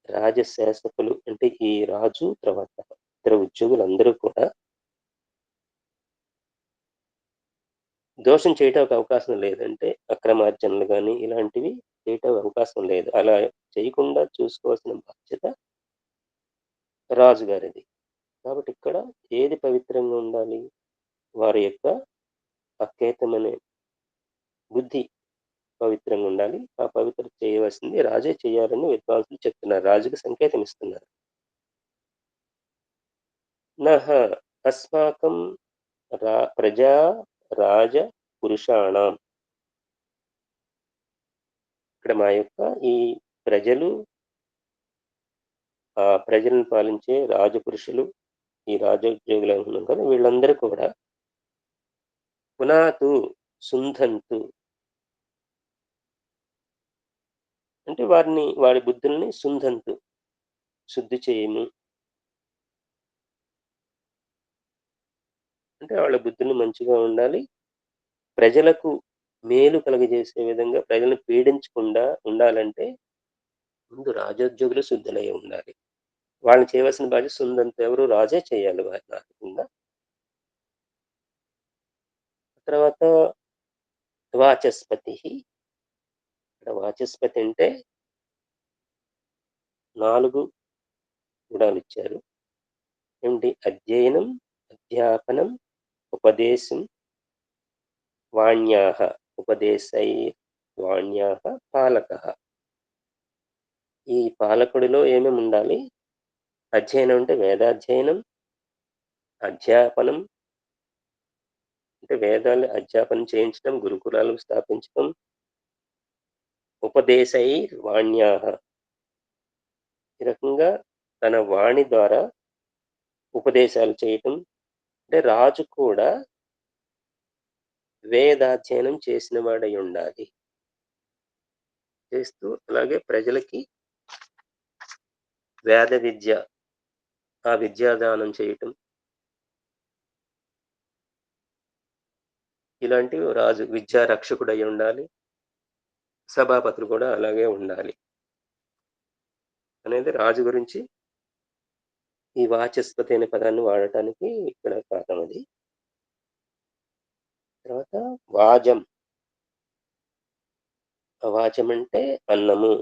[SPEAKER 3] రాజశాసకులు అంటే ఈ రాజు తర్వాత ఇతర ఉద్యోగులందరూ కూడా దోషం చేయటానికి అవకాశం లేదంటే అక్రమార్జనలు గాని ఇలాంటివి చేయటానికి అవకాశం లేదు. అలా చేయకుండా చూసుకోవాల్సిన బాధ్యత రాజుగారిది. కాబట్టి ఇక్కడ ఏది పవిత్రంగా ఉండాలి? వారి యొక్క అకేతమనే బుద్ధి పవిత్రంగా ఉండాలి. ఆ పవిత్రత చేయవలసింది రాజే చేయాలని విద్వాంసులు చెప్తున్నారు. రాజుకి సంకేతం ఇస్తున్నారు. నః అస్మాకం ప్రజా రాజ పురుషాణం. ఇక్కడ మా యొక్క ఈ ప్రజలు ఆ ప్రజలను పాలించే రాజపురుషులు, ఈ రాజోద్యోగులు అనుకున్నాం కదా, వీళ్ళందరూ కూడా పునాతు సుంధంతు అంటే వారి బుద్ధుల్ని సుంధంతు శుద్ధి చేయము. అంటే వాళ్ళ బుద్ధులు మంచిగా ఉండాలి. ప్రజలకు మేలు కలుగజేసే విధంగా ప్రజలను పీడించకుండా ఉండాలంటే ముందు రాజోద్యోగులు శుద్ధులై ఉండాలి. వాళ్ళని చేయవలసిన బాధ్యత సుందంత ఎవరు? రాజే చేయాలి వారిని ఆ విధంగా. తర్వాత వాచస్పతి. ఇక్కడ వాచస్పతి అంటే 4 గుణాలు ఇచ్చారు. ఏమిటి? అధ్యయనం, అధ్యాపనం, ఉపదేశం, వాణ్యాః ఉపదేశైర్వాణ్యాః పాలకః. ఈ పాలకుడిలో ఏమేమి ఉండాలి? అధ్యయనం అంటే వేదాధ్యయనం, అధ్యాపనం అంటే వేదాలు అధ్యాపనం చేయించడం, గురుకులాలు స్థాపించడం, ఉపదేశైర్వాణ్యాః ఈ రకంగా తన వాణి ద్వారా ఉపదేశాలు చేయటం. అంటే రాజు కూడా వేదాధ్యయనం చేసిన వాడై ఉండాలి. చేస్తూ అలాగే ప్రజలకి వేద విద్య ఆ విద్యాదానం చేయటం ఇలాంటివి రాజు విద్యా రక్షకుడై ఉండాలి. సభాపతులు కూడా అలాగే ఉండాలి అనేది రాజు గురించి ఈ వాచస్పతి అనే పదాన్ని వాడటానికి ఇక్కడ కారణం అది. తర్వాత వాజం. వాచం అంటే అన్నము.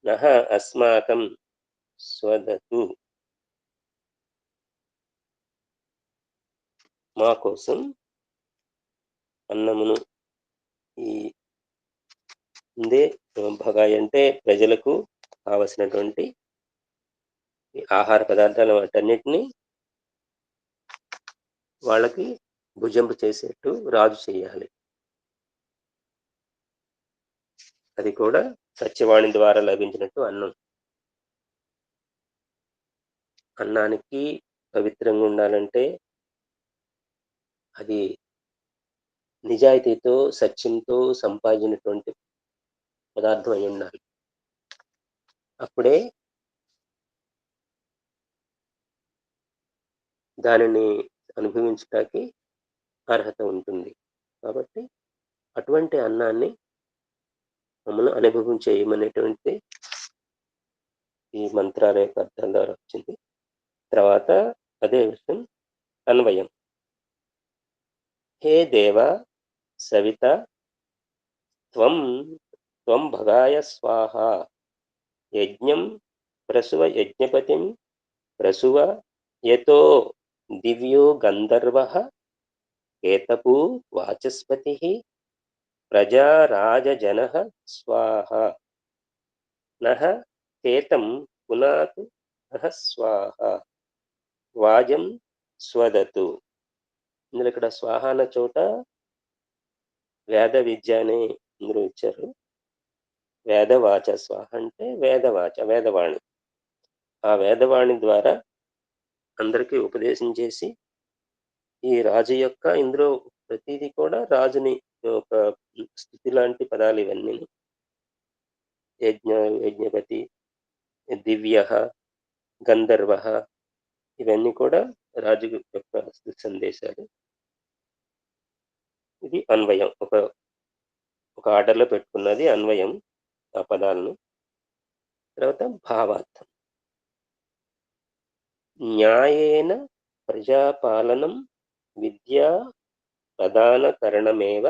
[SPEAKER 3] నః అస్మాకం స్వదతు మా కోసం అన్నమును ఈ ముందే భగాయి అంటే ప్రజలకు కావలసినటువంటి ఆహార పదార్థాలు వాటన్నిటిని వాళ్ళకి భుజింపు చేసేట్టు రాజు చేయాలి. అది కూడా సత్యవాణి ద్వారా లభించినట్టు అన్నం. అన్నానికి పవిత్రంగా ఉండాలంటే అది నిజాయితీతో సత్యంతో సంపాదించినటువంటి పదార్థం అయి ఉండాలి. అప్పుడే దానిని అనుభవించడానికి అర్హత ఉంటుంది. కాబట్టి అటువంటి అన్నాన్ని మమ్మల్ని అనుభవం చేయమనేటువంటి ఈ మంత్రాల యొక్క అర్థాల ద్వారా వచ్చింది. తర్వాత అదే విషయం అన్వయం. హే దేవ సవిత త్వం భగాయ స్వాహ యజ్ఞం ప్రసువ యజ్ఞపతిం ప్రసువ యతో దివ్యో గంధర్వః కేతపూ వాచస్పతిః ప్రజా రాజజనః స్వాహ నః కేతం పునాతు నః స్వాహ వాజం స్వదతు. ఇందులో ఇక్కడ స్వాహ అన్న చోట వేద విద్య అని ఇందులో ఇచ్చారు. వేదవాచ స్వాహ అంటే వేదవాచ వేదవాణి. ఆ వేదవాణి ద్వారా అందరికీ ఉపదేశం చేసి ఈ రాజు యొక్క ఇందులో ప్రతిదీ కూడా రాజుని ఒక స్థితి లాంటి పదాలు ఇవన్నీ. యజ్ఞపతి, దివ్య, గంధర్వ, ఇవన్నీ కూడా రాజు యొక్క స్థితి సందేశాలు. ఇది అన్వయం, ఒక ఆర్డర్లో పెట్టుకున్నది అన్వయం ఆ పదాలను. తర్వాత భావార్థం. న్యాయేన ప్రజాపాలనం విద్యా ప్రధానకరణమేవ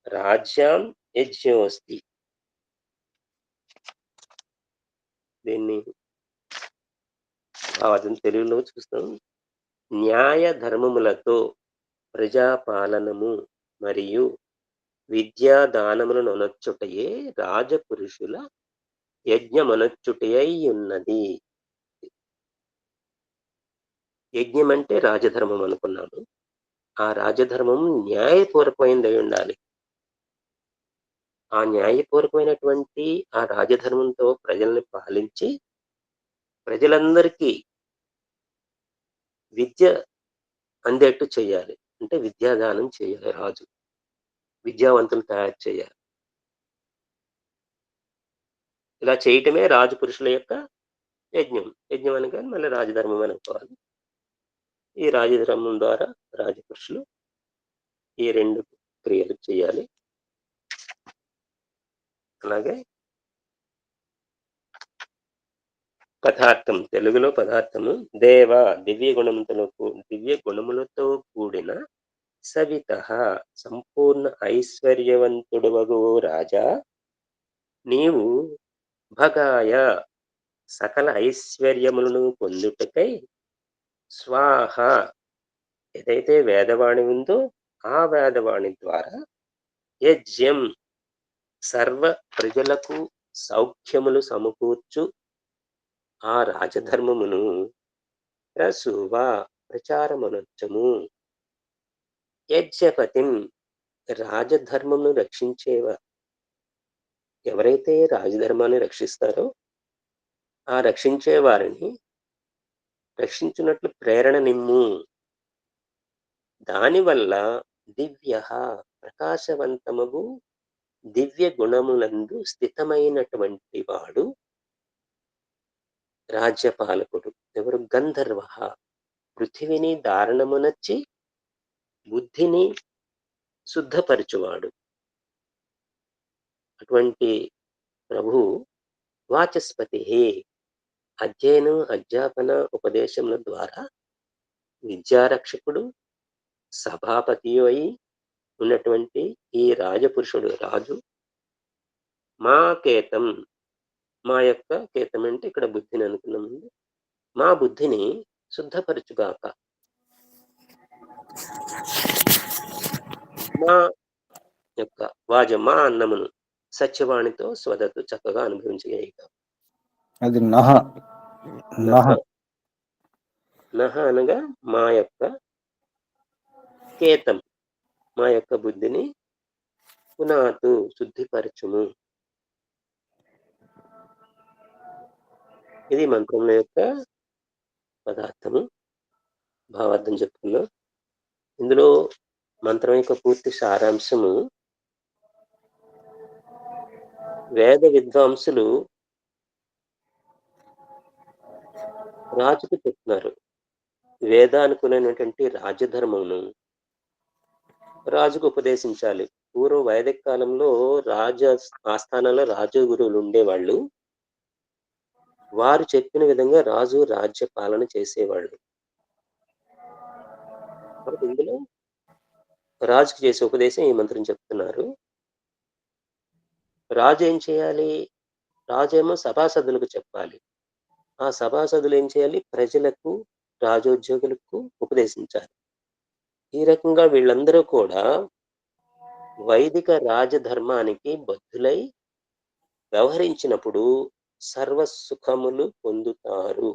[SPEAKER 3] రాజ్యాం యజ్ఞోస్తి. దీన్ని భావార్థం తెలుగులో చూస్తాం. న్యాయ ధర్మములతో ప్రజాపాలనము మరియు విద్యాదానములను అనొచ్చుటయే రాజపురుషుల యజ్ఞమనొచ్చుటయై ఉన్నది. యజ్ఞం అంటే రాజధర్మం అనుకున్నాము. ఆ రాజధర్మం న్యాయపూర్వకమైనదై ఉండాలి. ఆ న్యాయపూర్వకమైనటువంటి ఆ రాజధర్మంతో ప్రజల్ని పాలించి ప్రజలందరికీ విద్య అందేట్టు చేయాలి. అంటే విద్యాదానం చేయాలి. రాజు విద్యావంతులు తయారు చేయాలి. ఇలా చేయటమే రాజపురుషుల యొక్క యజ్ఞం. యజ్ఞం అనగా మళ్ళీ రాజధర్మం అనుకోవాలి. ఈ రాజధర్మం ద్వారా రాజపురుషులు ఈ 2 క్రియలు చేయాలి. అలాగే పదార్థం, తెలుగులో పదార్థము దేవ, దివ్య గుణములతో కూడిన సవిత, సంపూర్ణ ఐశ్వర్యవంతుడవగు రాజా, నీవు భగాయ, సకల ఐశ్వర్యములను పొందుటకై స్వాహ, ఏదైతే వేదవాణి ఉందో ఆ వేదవాణి ద్వారా యజ్ఞం, సర్వ ప్రజలకు సౌఖ్యములు సమకూర్చు ఆ రాజధర్మమును ప్రసువ, ప్రచారమనొచ్చము. యజ్ఞపతిం, రాజధర్మమును రక్షించేవా, ఎవరైతే రాజధర్మాన్ని రక్షిస్తారో ఆ రక్షించే వారిని రక్షించున్నట్లు ప్రేరణ నిమ్ము. దానివల్ల దివ్య, ప్రకాశవంతమగు దివ్య గుణములందు స్థితమైనటువంటి వాడు రాజ్యపాలకుడు. ఎవరు? గంధర్వ, పృథివిని దారుణమునచ్చి బుద్ధిని శుద్ధపరచువాడు. అటువంటి ప్రభు వాచస్పతి, అధ్యయనం అధ్యాపన ఉపదేశముల ద్వారా విద్యారక్షకుడు, సభాపతి అయి ఉన్నటువంటి ఈ రాజపురుషుడు రాజు మా కేతం, మా యొక్క కేతం అంటే ఇక్కడ బుద్ధిని అనుకున్నాము, మా బుద్ధిని శుద్ధపరచుగాక, మా యొక్క మా అన్నమును సత్యవాణితో స్వదత్తు చక్కగా అనుభవించగలిగాం.
[SPEAKER 1] అది నహ
[SPEAKER 3] నహ అనగా మా యొక్క కేతం, మా యొక్క బుద్ధిని పునాతు, శుద్ధిపరచుము. ఇది మంత్రం యొక్క పదార్థము. భావార్థం చెప్పుకున్నాం. ఇందులో మంత్రం యొక్క పూర్తి సారాంశము వేద విద్వాంసులు రాజుకు చెప్తున్నారు. వేదానుకున్నటువంటి రాజధర్మమును రాజుకు ఉపదేశించాలి. పూర్వ వైదిక కాలంలో రాజ ఆస్థానంలో రాజు గురువులు ఉండేవాళ్ళు. వారు చెప్పిన విధంగా రాజు రాజ్య పాలన చేసేవాళ్ళు. కాబట్టి ఇందులో రాజుకు చేసే ఉపదేశం ఈ మంత్రం చెప్తున్నారు. రాజు ఏం చేయాలి? రాజు ఏమో సభాసదులకు చెప్పాలి. ఆ సభాసదులు ఏం చేయాలి? ప్రజలకు, రాజోద్యోగులకు ఉపదేశించాలి. ఈ రకంగా వీళ్ళందరూ కూడా వైదిక రాజధర్మానికి బద్ధులై వ్యవహరించినప్పుడు సర్వ సుఖములు పొందుతారు.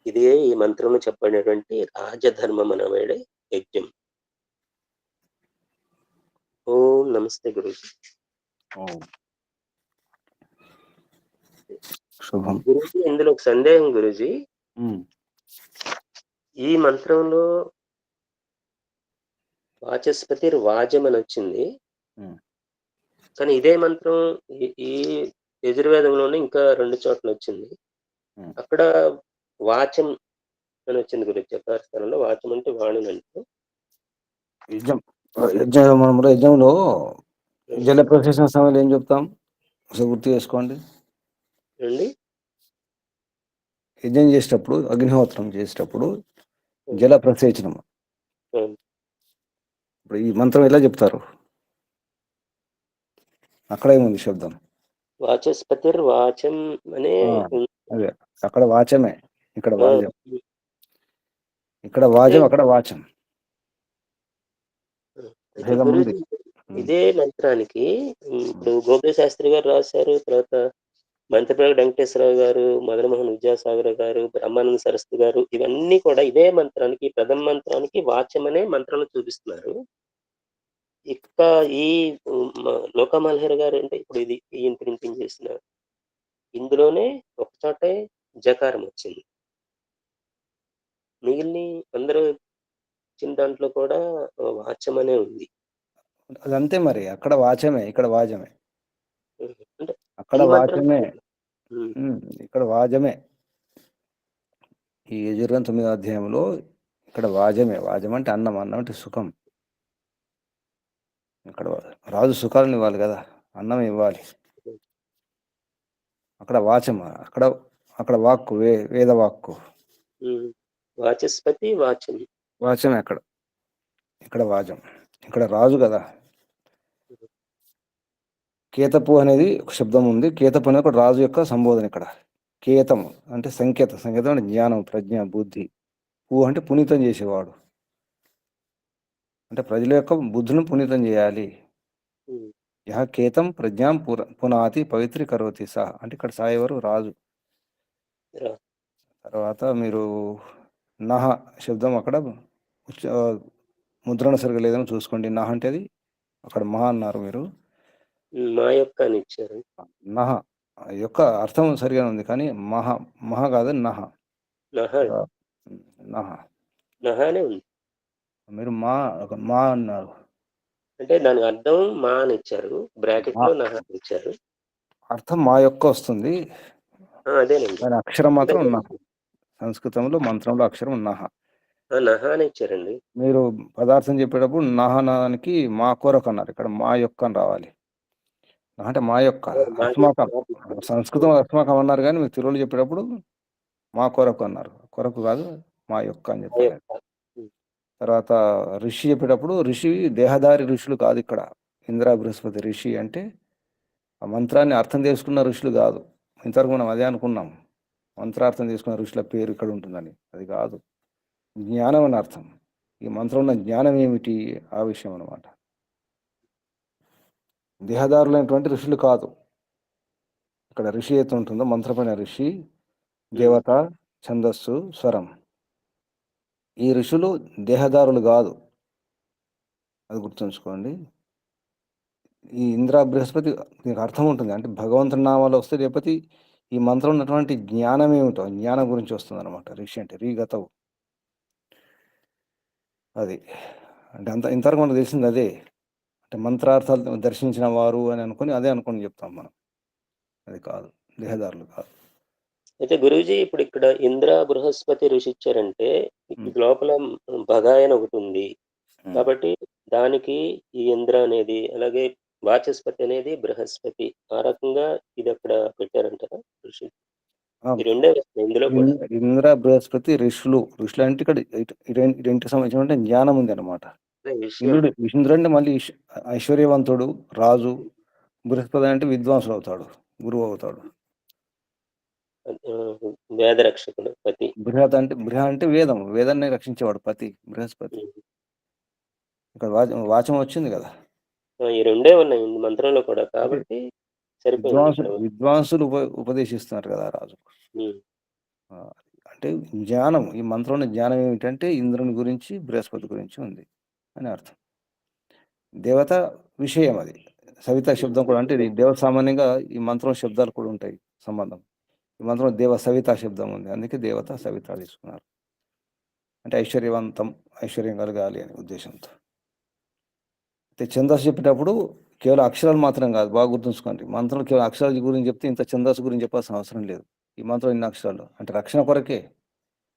[SPEAKER 3] ఇదే ఈ మంత్రంలో చెప్పబడినటువంటి రాజధర్మం అనబడే యజ్ఞం. ఓం నమస్తే గురుజీ.
[SPEAKER 1] శుభం.
[SPEAKER 3] గురూజీ ఇందులో ఒక సందేహం గురూజీ.
[SPEAKER 1] హ్మ్.
[SPEAKER 3] ఈ మంత్రంలో వాచస్పతిర్వాజం అనొచ్చింది.
[SPEAKER 1] హ్మ్.
[SPEAKER 3] కానీ ఇదే మంత్రం ఈ యజుర్వేదంలోనే ఇంకా 2 చోట్లొచ్చింది.
[SPEAKER 1] హ్మ్.
[SPEAKER 3] అక్కడ వాచం అనొచ్చింది గురూజీ. చకార స్థానంలో వాచం అంటే వాణినంటే.
[SPEAKER 1] యజ్ఞంలో
[SPEAKER 3] హ్మ్.
[SPEAKER 1] జల ప్రవేశం సమయంలో ఏం చెప్తాం? ఒకసారి గుర్తు చేసుకోండి.
[SPEAKER 3] అండి?
[SPEAKER 1] యజ్ఞం చేసేటప్పుడు, అగ్నిహోత్రం చేసేటప్పుడు
[SPEAKER 3] హ్మ్.
[SPEAKER 1] జల ప్రసేచనం.
[SPEAKER 3] హ్మ్.
[SPEAKER 1] ఇప్పుడు ఈ మంత్రం ఎలా చెప్తారు? అక్కడ ఏముంది శబ్దం?
[SPEAKER 3] వాచస్పతిర్వాచం అనే
[SPEAKER 1] ఆ!
[SPEAKER 3] ఉంది.
[SPEAKER 1] అదే. అక్కడ వాచమే. ఇక్కడ
[SPEAKER 3] ఆ!
[SPEAKER 1] వాజం. ఇక్కడ
[SPEAKER 3] అంటే
[SPEAKER 1] వాజం, అక్కడ వాచం.
[SPEAKER 3] అయితే
[SPEAKER 1] భేదం ఉంది.
[SPEAKER 3] గురూజీ
[SPEAKER 1] హ్మ్.
[SPEAKER 3] ఇదే మంత్రానికి
[SPEAKER 1] హ్మ్.
[SPEAKER 3] ఇప్పుడు గోపే శాస్త్రి గారు రాశారు. తర్వాత మంత్రప్రగడ వెంకటేశ్వరరావు గారు, మదనమోహన్ విద్యాసాగర్ గారు, బ్రహ్మానంద సరస్వతి గారు ఇవన్నీ కూడా ఇదే మంత్రానికి, ఈ ప్రథమ మంత్రానికి వాచ్యం అనే మంత్రంలో చూపిస్తున్నారు. ఇక ఈ లోకమాల్హేర్ గారు అంటే ఇప్పుడు ఈయన ప్రింటింగ్ చేసిన ఇందులోనే ఒక చోటే జకారం వచ్చింది. మిగిలినయి అందరూ ఇచ్చిన దాంట్లో కూడా వాచ్యం అనే ఉంది.
[SPEAKER 1] అదంతే మరి. అక్కడ వాచమే, ఇక్కడ వాజమే.
[SPEAKER 3] అంటే
[SPEAKER 1] అక్కడ
[SPEAKER 3] ఈ మంత్రం
[SPEAKER 1] వాచమే.
[SPEAKER 3] హ్మ్.
[SPEAKER 1] హ్మ్. ఇక్కడ వాజమే. ఈ యజుర్వేదం 9వ అధ్యాయంలో ఇక్కడ వాజమే. వాజం అంటే అన్నం. అన్నం అంటే సుఖం. ఇక్కడ రాజు సుఖాలను ఇవ్వాలి కదా! అన్నం ఇవ్వాలి. అక్కడ వాచం. అక్కడ అక్కడ వాక్కు, వేదవాక్కు.
[SPEAKER 3] హ్మ్. వాచస్పతి వాచం.
[SPEAKER 1] వాచమే అక్కడ. ఇక్కడ వాజం. ఇక్కడ రాజు కదా! కేతపు అనేది ఒక శబ్దం ఉంది. కేతపు అనేది ఒక రాజు యొక్క సంబోధన ఇక్కడ. కేతం అంటే సంకేతం. సంకేతం అంటే జ్ఞానం, ప్రజ్ఞ, బుద్ధి. అంటే పునీతం చేసేవాడు. అంటే ప్రజల యొక్క బుద్ధిని పునీతం చేయాలి.
[SPEAKER 3] హ్మ్.
[SPEAKER 1] యహ కేతం ప్రజ్ఞాం పునాతి పవిత్రీకరోతి సహ. అంటే ఇక్కడ సాయేవారు రాజు.
[SPEAKER 3] రా
[SPEAKER 1] తర్వాత మీరు నహ శబ్దం అక్కడ ముద్రణ సరిగ్గా లేదని చూసుకోండి. నహ అంటే అది అక్కడ మహా అన్నారు మీరు.
[SPEAKER 3] మా యొక్క అని ఇచ్చారు.
[SPEAKER 1] నహ యొక్క అర్థం సరిగానే ఉంది. కానీ మహ కాదు నహ.
[SPEAKER 3] నహ
[SPEAKER 1] నహ
[SPEAKER 3] నహ అనే ఉంది.
[SPEAKER 1] మీరు మా అన్నారు.
[SPEAKER 3] అంటే దాని అర్థం మా అని ఇచ్చారు.
[SPEAKER 1] మా
[SPEAKER 3] బ్రాకెట్‌లో నహ అని ఇచ్చారు.
[SPEAKER 1] అర్థం మా యొక్క వస్తుంది.
[SPEAKER 3] అదేనండి.
[SPEAKER 1] దాని అక్షరం
[SPEAKER 3] అంటే
[SPEAKER 1] మాత్రం నహ. సంస్కృతంలో మంత్రంలో అక్షరం నహ.
[SPEAKER 3] నహ అని ఇచ్చారండి.
[SPEAKER 1] మీరు పదార్థం చెప్పేటప్పుడు నహనానికి మా కొరకు అన్నారు. ఇక్కడ మా యొక్క అని రావాలి. అంటే మా యొక్క
[SPEAKER 3] మా యొక్క
[SPEAKER 1] అస్మాకం.
[SPEAKER 3] మా బుద్ధి.
[SPEAKER 1] సంస్కృతం అస్మాకం అన్నారు కానీ మీరు తెలుగులో చెప్పేటప్పుడు మా కొరకు అన్నారు. కొరకు కాదు మా యొక్క అని
[SPEAKER 3] మా
[SPEAKER 1] చెప్పాలి.
[SPEAKER 3] యొక్క. హ్మ్.
[SPEAKER 1] తర్వాత ఋషి చెప్పేటప్పుడు ఋషి దేహదారి ఋషులు కాదు ఇక్కడ. ఇంద్ర బృహస్పతి ఋషి అంటే ఆ మంత్రాన్ని అర్థం చేసుకున్న ఋషులు కాదు. ఇంతవరకు మనం అదే అనుకున్నాం. మంత్రార్థం చేసుకున్న ఋషుల పేరు ఇక్కడ ఉంటుందని. అది కాదు. జ్ఞానం అని అర్థం. ఈ మంత్రంలో ఉన్న జ్ఞానం ఏమిటి? ఆ విషయం అనమాట. దేహదారులైనటువంటి ఋషులు కాదు. ఇక్కడ ఋషి అయితే ఉంటుందో మంత్రపైన ఋషి, దేవత, ఛందస్సు, స్వరం. ఈ ఋషులు దేహదారులు కాదు. అది గుర్తుంచుకోండి. ఈ ఇంద్ర బృహస్పతి దీనికి అర్థం ఉంటుంది. అంటే భగవంతుని నామాలు వస్తే లేకపోతే ఈ మంత్రంలో ఉన్నటువంటి జ్ఞానం ఏమిటో జ్ఞానం గురించి వస్తుందన్నమాట. ఋషి అంటే రీగతవు. అది. అంటే ఇంతవరకు మనకు తెలిసింది అదే. అంటే మంత్రార్థాలు దర్శించిన వారు అని అనుకుని అదే అనుకుని చెప్తాం మనం. అది కాదు. దేహదారులు కాదు.
[SPEAKER 3] అయితే గురూజీ ఇప్పుడు ఇక్కడ ఇంద్ర, బృహస్పతి ఋషి ఇచ్చారంటే
[SPEAKER 1] హ్మ్.
[SPEAKER 3] ఇది లోపల బగాయి అని ఒకటుంది.
[SPEAKER 1] హ్మ్.
[SPEAKER 3] కాబట్టి దానికి ఈ ఇంద్ర అనేది అలాగే వాచస్పతి అనేది బృహస్పతి. ఆ రకంగా ఇది అక్కడ పెట్టారంటారా ఋషి?
[SPEAKER 1] ఆ!
[SPEAKER 3] ఈ రెండే వస్తాయి ఇందులో కూడా.
[SPEAKER 1] ఇంద్ర, బృహస్పతి, ఋషులు. ఋషులు అంటే ఇక్కడ ఈ రెంటికి సంబంధించినటువంటి జ్ఞానం ఉందన్నమాట.
[SPEAKER 3] అదే విషయం.
[SPEAKER 1] ఇంద్రుడు అంటే మళ్ళీ ఐశ్వర్యవంతుడు, రాజు. బృహస్పతి అంటే విద్వాంసుడు అవుతాడు. గురువు అవుతాడు.
[SPEAKER 3] వేద రక్షకుడు పతి.
[SPEAKER 1] బృహ అంటే వేదం. వేదాన్ని రక్షించేవాడు పతి బృహస్పతి.
[SPEAKER 3] హ్మ్.
[SPEAKER 1] ఇక్కడ వాచం వచ్చింది కదా!
[SPEAKER 3] ఈ రెండే ఉన్నాయి ఈ మంత్రంలో కూడా.
[SPEAKER 1] అంటే
[SPEAKER 3] కాబట్టి సరిపోయింది ఇక్కడ.
[SPEAKER 1] విద్వాంసులు ఉపదేశిస్తున్నారు కదా రాజు.
[SPEAKER 3] హ్మ్.
[SPEAKER 1] ఆ! అంటే జ్ఞానం. ఈ మంత్రంలో జ్ఞానం ఏమిటంటే ఇంద్రుని గురించి, బృహస్పతి గురించి ఉంది అని అర్థం. దేవత విషయం అది. సవిత
[SPEAKER 3] హ్మ్.
[SPEAKER 1] శబ్దం కూడా అంటే ఇది దేవత సామాన్యంగా ఈ మంత్రం శబ్దాలు కూడా ఉంటాయి సంబంధం. ఈ మంత్రంలో దేవ సవిత శబ్దం ఉంది, అందుకే దేవత సవిత తీసుకున్నారు. అంటే ఐశ్వర్యవంతం, ఐశ్వర్యం కలగాలి అనే ఉద్దేశంతో. అయితే ఛందస్సు చెప్పేటప్పుడు కేవలం అక్షరాలు మాత్రం కాదు, బాగా గుర్తుంచుకోండి. మంత్రంలో కేవలం అక్షరాల గురించి చెప్తే ఇంత ఛందస్సు గురించి చెప్పాల్సిన అవసరం లేదు. ఈ మంత్రం ఇన్ని అక్షరాలు అంటే రక్షణ కొరకే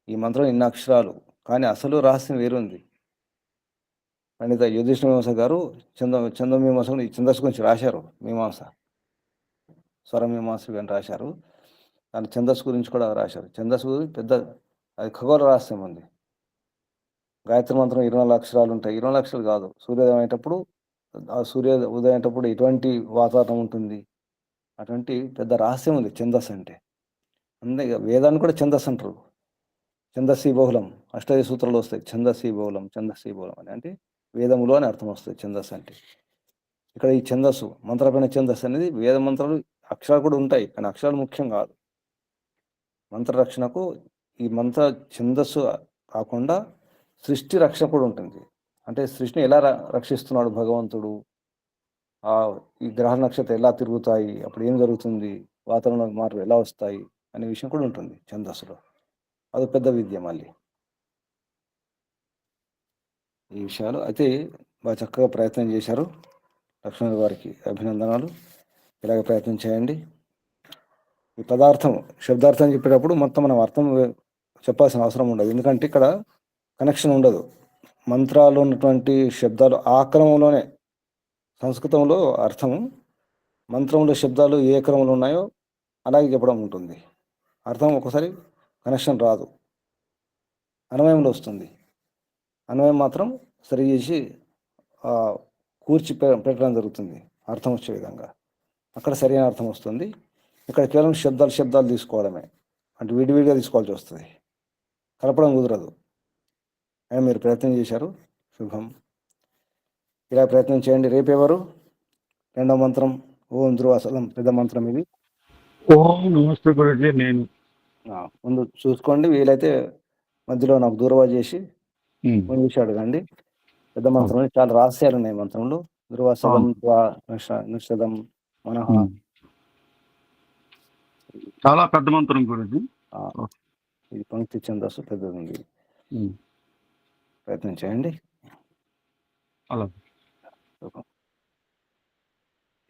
[SPEAKER 1] ఈ మంత్రం ఇన్ని అక్షరాలు, కానీ అసలు రహస్యం వేరుంది. పండిత యుధిష్ఠిర మీమాంస గారు చంద మీమాంస ఈ ఛందస్సు గురించి రాశారు. మీమాంస స్వర మీమాంస అని రాశారు. దాని ఛందస్సు గురించి కూడా రాశారు. ఛందస్సు గురించి పెద్ద అది ఖగోళ రహస్యం ఉంది. గాయత్రి మంత్రం 24 అక్షరాలు ఉంటాయి. 24 అక్షరాలు కాదు, సూర్యోదయం అయ్యేటప్పుడు ఆ ఉదయం అయ్యేటప్పుడు ఎటువంటి వాతావరణం ఉంటుంది, అటువంటి పెద్ద రహస్యం ఉంది ఛందస్సు అంటే. అందుకే వేదాన్ని కూడా ఛందస్సు అంటారు. ఛందస్సీ బహుళం, అష్టాదశ సూత్రాలు వస్తాయి ఛందస్సీ బహుళం, ఛందస్సీ బహుళం అని. అంటే వేదములో అని అర్థం వస్తుంది ఛందస్సు అంటే. ఇక్కడ ఈ ఛందస్సు మంత్రపైన ఛందస్సు అనేది వేద మంత్రాలు అక్షరాలు కూడా ఉంటాయి, కానీ అక్షరాలు ముఖ్యం కాదు. మంత్ర రక్షణకు ఈ మంత్ర ఛందస్సు కాకుండా సృష్టి రక్షణ కూడా ఉంటుంది. అంటే సృష్టిని ఎలా రక్షిస్తున్నాడు భగవంతుడు, ఈ గ్రహ నక్షత్రం ఎలా తిరుగుతాయి, అప్పుడు ఏం జరుగుతుంది, వాతావరణ మార్పులు ఎలా వస్తాయి అనే విషయం కూడా ఉంటుంది ఛందస్సులో. అది పెద్ద విద్య మళ్ళీ. ఈ విషయాలు అయితే బాగా చక్కగా ప్రయత్నం చేశారు. లక్ష్మణ వారికి అభినందనాలు. ఇలాగ ప్రయత్నం చేయండి. ఈ పదార్థం శబ్దార్థం చెప్పేటప్పుడు మొత్తం మనం అర్థం చెప్పాల్సిన అవసరం ఉండదు, ఎందుకంటే ఇక్కడ కనెక్షన్ ఉండదు. మంత్రాల్లో ఉన్నటువంటి శబ్దాలు ఆ క్రమంలోనే, సంస్కృతంలో అర్థం మంత్రంలో శబ్దాలు ఏ క్రమంలో ఉన్నాయో అలాగే చెప్పడం ఉంటుంది. అర్థం ఒకసారి కనెక్షన్ రాదు, అన్వయంలో వస్తుంది. అన్వయం మాత్రం సరి చేసి కూర్చి పెట్టడం జరుగుతుంది అర్థం వచ్చే విధంగా. అక్కడ సరైన అర్థం వస్తుంది. ఇక్కడ కేవలం శబ్దాలు తీసుకోవడమే, అంటే విడివిడిగా తీసుకోవాల్సి వస్తుంది, కలపడం కుదరదు. అయినా మీరు ప్రయత్నం చేశారు, శుభం. ఇలా ప్రయత్నం చేయండి. రేపెవరు? రెండవ మంత్రం ఓం ధ్రువాసలం, పెద్ద మంత్రం ఇది.
[SPEAKER 4] ఓం నమస్తే గురుజీ. నేను
[SPEAKER 1] ముందు చూసుకోండి, వీలైతే మధ్యలో నాకు దూరవా చేసి చూసి అడగండి. పెద్ద మంత్రం చాలా రహస్యాలు ఉన్నాయి మంత్రంలో. ధ్రువాసలం, నిషదం, మనహ.
[SPEAKER 4] చాలా పెద్ద మంత్రం గురుజీ.
[SPEAKER 1] ఇది పంక్తి ఛందస్సు పెద్దది ఉంది, ప్రయత్నం చేయండి.
[SPEAKER 4] అలా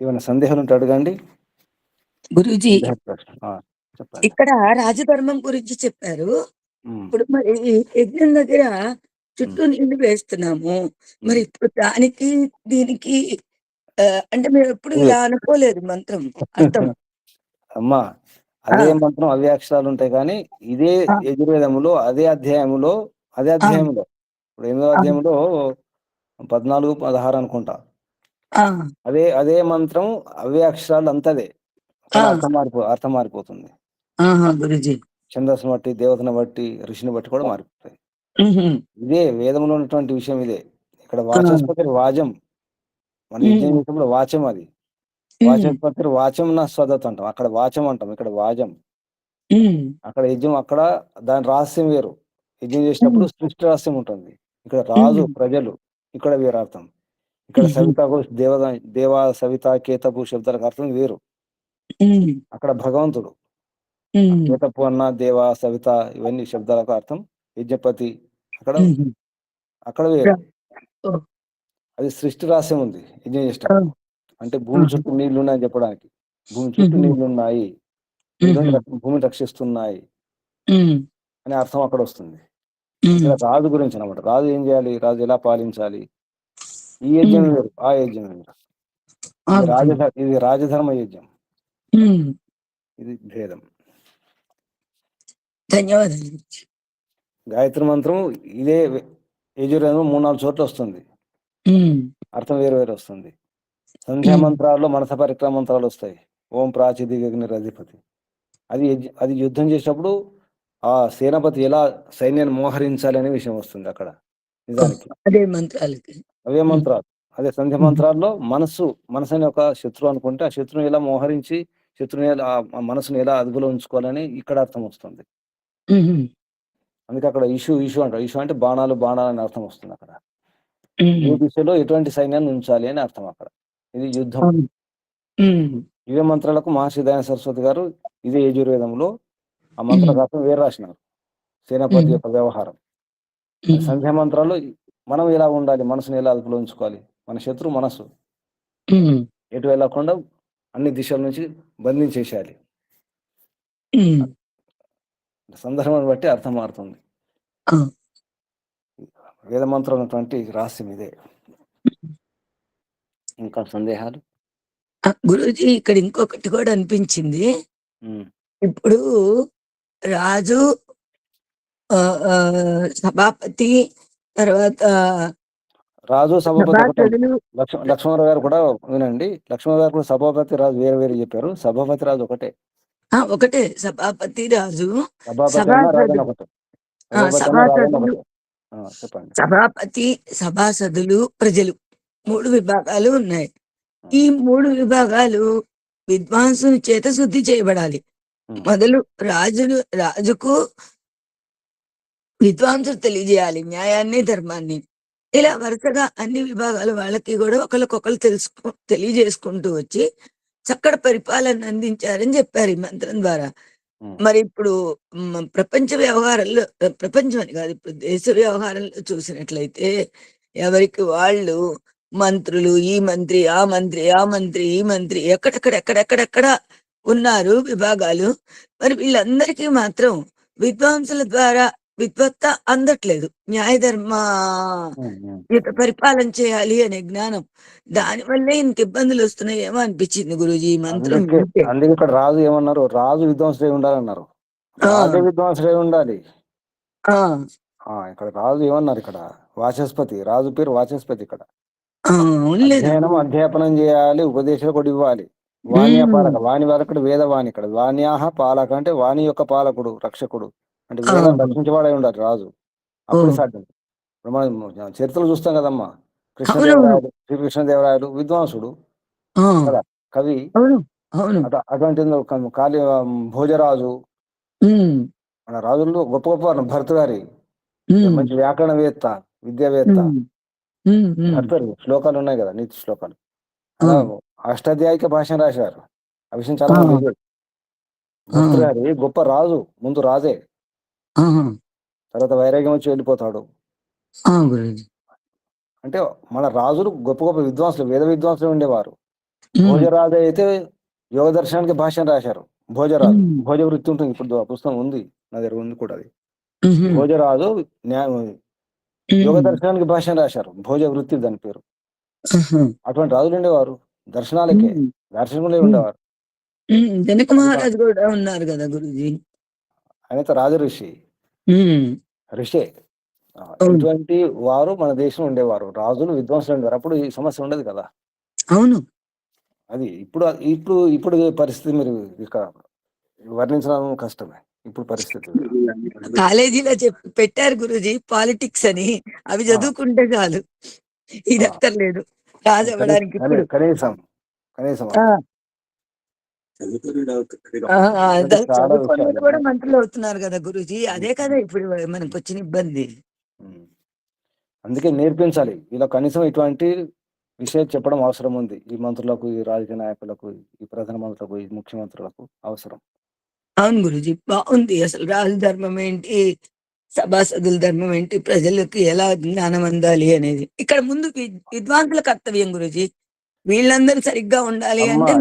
[SPEAKER 2] ఏమైనా సందేహాలు ఉంటే అడగండి. గురూజీ, ఇక్కడ రాజధర్మం గురించి చెప్పారు. ఇప్పుడు మరి యజ్ఞం దగ్గర చుట్టూ నీళ్లు వేస్తున్నాము, మరి ఇప్పుడు దానికి దీనికి అంటే మేము ఎప్పుడు ఇలా అనుకోలేదు మంత్రం అర్థం.
[SPEAKER 1] అమ్మా, అదే మంత్రం అవే అక్షరాలు ఉంటాయి, కానీ ఇదే యజుర్వేదములో అదే అధ్యాయములో ఇప్పుడు 8వ అధ్యాయంలో 14, 16 అనుకుంటా, అదే మంత్రం అవే అక్షరాలు అంతదే, అర్థం మారిపోతుంది. ఛందస్సును బట్టి, దేవతను బట్టి, ఋషిని బట్టి కూడా మారిపోతాయి. ఇదే వేదంలో ఉన్నటువంటి విషయం ఇదే. ఇక్కడ వాచస్పతి వాచం, మన యజ్ఞం చేసినప్పుడు వాచం, అది వాచస్పతి వాచం నా స్వదత్ అంటాం, అక్కడ వాచం అంటాం, ఇక్కడ వాజం. అక్కడ యజ్ఞం, అక్కడ దాని రహస్యం వేరు. యజ్ఞం చేసినప్పుడు సృష్టి రహస్యం ఉంటుంది, ఇక్కడ రాజు ప్రజలు, ఇక్కడ వేరార్థం. ఇక్కడ సవితకు దేవా సవిత కేతపు శబ్దాలకు అర్థం వేరు. అక్కడ భగవంతుడు కేతపు అన్న, దేవ, సవిత ఇవన్నీ శబ్దాలకు అర్థం యజ్ఞపతి, అక్కడ వేరు. అది సృష్టి రహస్యం ఉంది యజ్ఞం చేసేటప్పుడు. అంటే భూమి చుట్టూ నీళ్లు ఉన్నాయని చెప్పడానికి, భూమి చుట్టూ నీళ్లున్నాయి, భూమిని రక్షిస్తున్నాయి అనే అర్థం అక్కడ వస్తుంది. ఇక్కడ రాజు గురించి అనమాట. రాజు ఏం చేయాలి, రాజు ఎలా పాలించాలి, ఈ యజ్ఞం వేరు, ఆ యజ్ఞం వేరు. ఇది రాజధర్మ యజ్ఞం, ఇది భేదం.
[SPEAKER 2] ధన్యవాదాలు.
[SPEAKER 1] గాయత్రి మంత్రం ఇదే యజుర్వేదం 3-4 చోట్ల వస్తుంది, అర్థం వేరు వేరు వస్తుంది. సంధ్యా మంత్రాల్లో మనస పరిక్రమ మంత్రాలు వస్తాయి. ఓం ప్రాచిదిగ్నిరధిపతి, అది యుద్ధం చేసినప్పుడు ఆ సేనాపతి ఎలా సైన్యాన్ని మోహరించాలి అనే విషయం వస్తుంది అక్కడ. నిజానికి అవే మంత్రాలు. అదే సంధ్య మంత్రాల్లో మనసు అనే ఒక శత్రువు అనుకుంటే, ఆ శత్రువుని ఎలా మోహరించి, శత్రువుని ఎలా, మనసుని ఎలా అదుపులో ఉంచుకోవాలని ఇక్కడ అర్థం వస్తుంది. అందుకే అక్కడ ఇషు అంటారు. ఇషు అంటే బాణాలు అని అర్థం వస్తుంది అక్కడ. ఏ దిశలో ఎటువంటి సైన్యాన్ని ఉంచాలి అని అర్థం అక్కడ. ఇది యుద్ధం. ఇవే మంత్రాలకు మహర్షి దయానంద సరస్వతి గారు ఇదే యజుర్వేదంలో ఆ మంత్రాలకు అర్థం వేరు రాసినారు. సేనాపతి యొక్క వ్యవహారం సంధ్యా మంత్రాలు మనం ఎలా ఉండాలి, మనసుని ఎలా అదుపులో ఉంచుకోవాలి, మన శత్రు మనసు ఎటు వెళ్ళకుండా అన్ని దిశల నుంచి బంధించేసేయాలి. సందర్భాన్ని బట్టి అర్థం మారుతుంది. వేద మంత్రం అటువంటి రహస్యం ఇదే. ఇంకా సందేహాలు?
[SPEAKER 2] గురూజీ ఇక్కడ ఇంకొకటి కూడా అనిపించింది. ఇప్పుడు రాజు, సభాపతి, తర్వాత
[SPEAKER 1] రాజు సభాపతి. లక్ష్మణరావు గారు కూడా వినండి, లక్ష్మణరావు గారు కూడా సభాపతి రాజు వేరు వేరు చెప్పారు. సభాపతి రాజు ఒకటే.
[SPEAKER 2] ఒకటే సభాపతి రాజు. సభాపతి, సభాసదులు, ప్రజలు 3 విభాగాలు ఉన్నాయి. ఈ 3 విభాగాలు విద్వాంసుని చేత శుద్ధి చేయబడాలి. మొదలు రాజుకు విద్వాంసులు తెలియజేయాలి న్యాయాన్ని, ధర్మాన్ని. ఇలా వరుసగా అన్ని విభాగాల వాళ్ళకి కూడా ఒకరికొకరు తెలియజేసుకుంటూ వచ్చి చక్కటి పరిపాలన అందించారని చెప్పారు ఈ మంత్రం ద్వారా. మరి ఇప్పుడు ప్రపంచ వ్యవహారాల్లో, ప్రపంచం అని కాదు, ఇప్పుడు దేశ వ్యవహారంలో చూసినట్లయితే ఎవరికి వాళ్ళు మంత్రులు, ఈ మంత్రి, ఆ మంత్రి, ఆ మంత్రి, ఈ మంత్రి, ఎక్కడెక్కడ ఉన్నారు విభాగాలు. మరి వీళ్ళందరికీ మాత్రం విద్వాంసుల ద్వారా విద్వత్త అందట్లేదు. న్యాయధర్మ పరిపాలన చేయాలి అనే జ్ఞానం, దానివల్లే ఇంత ఇబ్బందులు వస్తున్నాయేమో అనిపించింది గురూజీ ఈ మంత్రం.
[SPEAKER 1] అందుకే ఇక్కడ రాజు ఏమన్నారు, రాజు విద్వాంసుడే ఉండాలన్నారు. రాజు విద్వాంసుడే ఉండాలి. ఇక్కడ రాజు ఏమన్నారు, ఇక్కడ వాచస్పతి, రాజు పేరు వాచస్పతి. ఇక్కడ అధ్యాపనం చేయాలి, ఉపదేశం కూడా ఇవ్వాలి. వాణ్య పాలక, వాణి పాలకుడు వేదవాణి. ఇక్కడ వాణ్యాహ పాలక అంటే వాణి యొక్క పాలకుడు, రక్షకుడు అంటే వేదాన్ని రక్షించేవాడై ఉండాలి రాజు. అప్పుడు సాధ్యం. మనం చరిత్రలు చూస్తాం కదమ్మా, కృష్ణదేవరాయలు, శ్రీకృష్ణదేవరాయలు విద్వాంసుడు కదా, కవి. అటువంటి కాళీ భోజరాజు, మన రాజుల్లో గొప్ప గొప్ప భర్త గారి మంచి వ్యాకరణవేత్త, విద్యావేత్త. భర్తరు శ్లోకాలు ఉన్నాయి కదా, నీతి శ్లోకాలు. అష్టాధ్యాయిక భాష రాశారు. ఆ విషయం చాలా భర్త గారి గొప్ప రాజు, ముందు రాజే, తర్వాత వైరాగ్యం వచ్చి వెళ్ళిపోతాడు. అంటే మన రాజులు గొప్ప గొప్ప విద్వాంసులు, వేద విద్వాంసులు ఉండేవారు. భోజరాజు అయితే యోగ దర్శనానికి భాష్యం రాశారు. భోజరాజు, భోజ వృత్తి ఉంటుంది, ఇప్పుడు పుస్తకం ఉంది నా దగ్గర, ఉంది కూడా అది. భోజరాజు యోగ దర్శనానికి భాష్యం రాశారు. భోజ వృత్తి దాని పేరు. అటువంటి రాజులు ఉండేవారు, దర్శనాలకే దర్శనములే ఉండేవారు.
[SPEAKER 2] జనక మహారాజు కూడా ఉన్నారు కదా గురుజీ,
[SPEAKER 1] ఆయనతో రాజ ఋషి, ఋషే. ఇటువంటి వారు మన దేశంలో ఉండేవారు, రాజులు విద్వాంసులు ఉండేవారు. అప్పుడు ఈ సమస్య ఉండదు కదా.
[SPEAKER 2] అవును,
[SPEAKER 1] అది ఇప్పుడు ఇప్పుడు ఇప్పుడు పరిస్థితి మీరు ఇక వర్ణించడం కష్టమే. ఇప్పుడు పరిస్థితి
[SPEAKER 2] కాలేజీలో పెట్టారు గురుజీ పాలిటిక్స్ అని, అవి చదువుకుంటే చాలు, ఇది అక్కర్లేదు రాజు అవ్వడానికి.
[SPEAKER 1] కనీసం
[SPEAKER 2] కూడా మంత్రులు అవుతున్నారు కదా గురుజీ, అదే కదా ఇప్పుడు మనకు వచ్చిన ఇబ్బంది.
[SPEAKER 1] అందుకే నేర్పించాలి ఇలా, కనీసం ఇటువంటి విషయం చెప్పడం అవసరం ఉంది ఈ మంత్రులకు, ఈ రాజకీయ నాయకులకు, ఈ ప్రధాన మంత్రులకు, ఈ ముఖ్యమంత్రులకు అవసరం.
[SPEAKER 2] అవును గురుజీ, బాగుంది. అసలు రాజు ధర్మం ఏంటి, సభాసదుల ధర్మం ఏంటి, ప్రజలకు ఎలా జ్ఞానం అందాలి అనేది ఇక్కడ ముందు విద్వాంసుల కర్తవ్యం గురుజీ. వీళ్ళందరూ సరిగ్గా ఉండాలి అంటే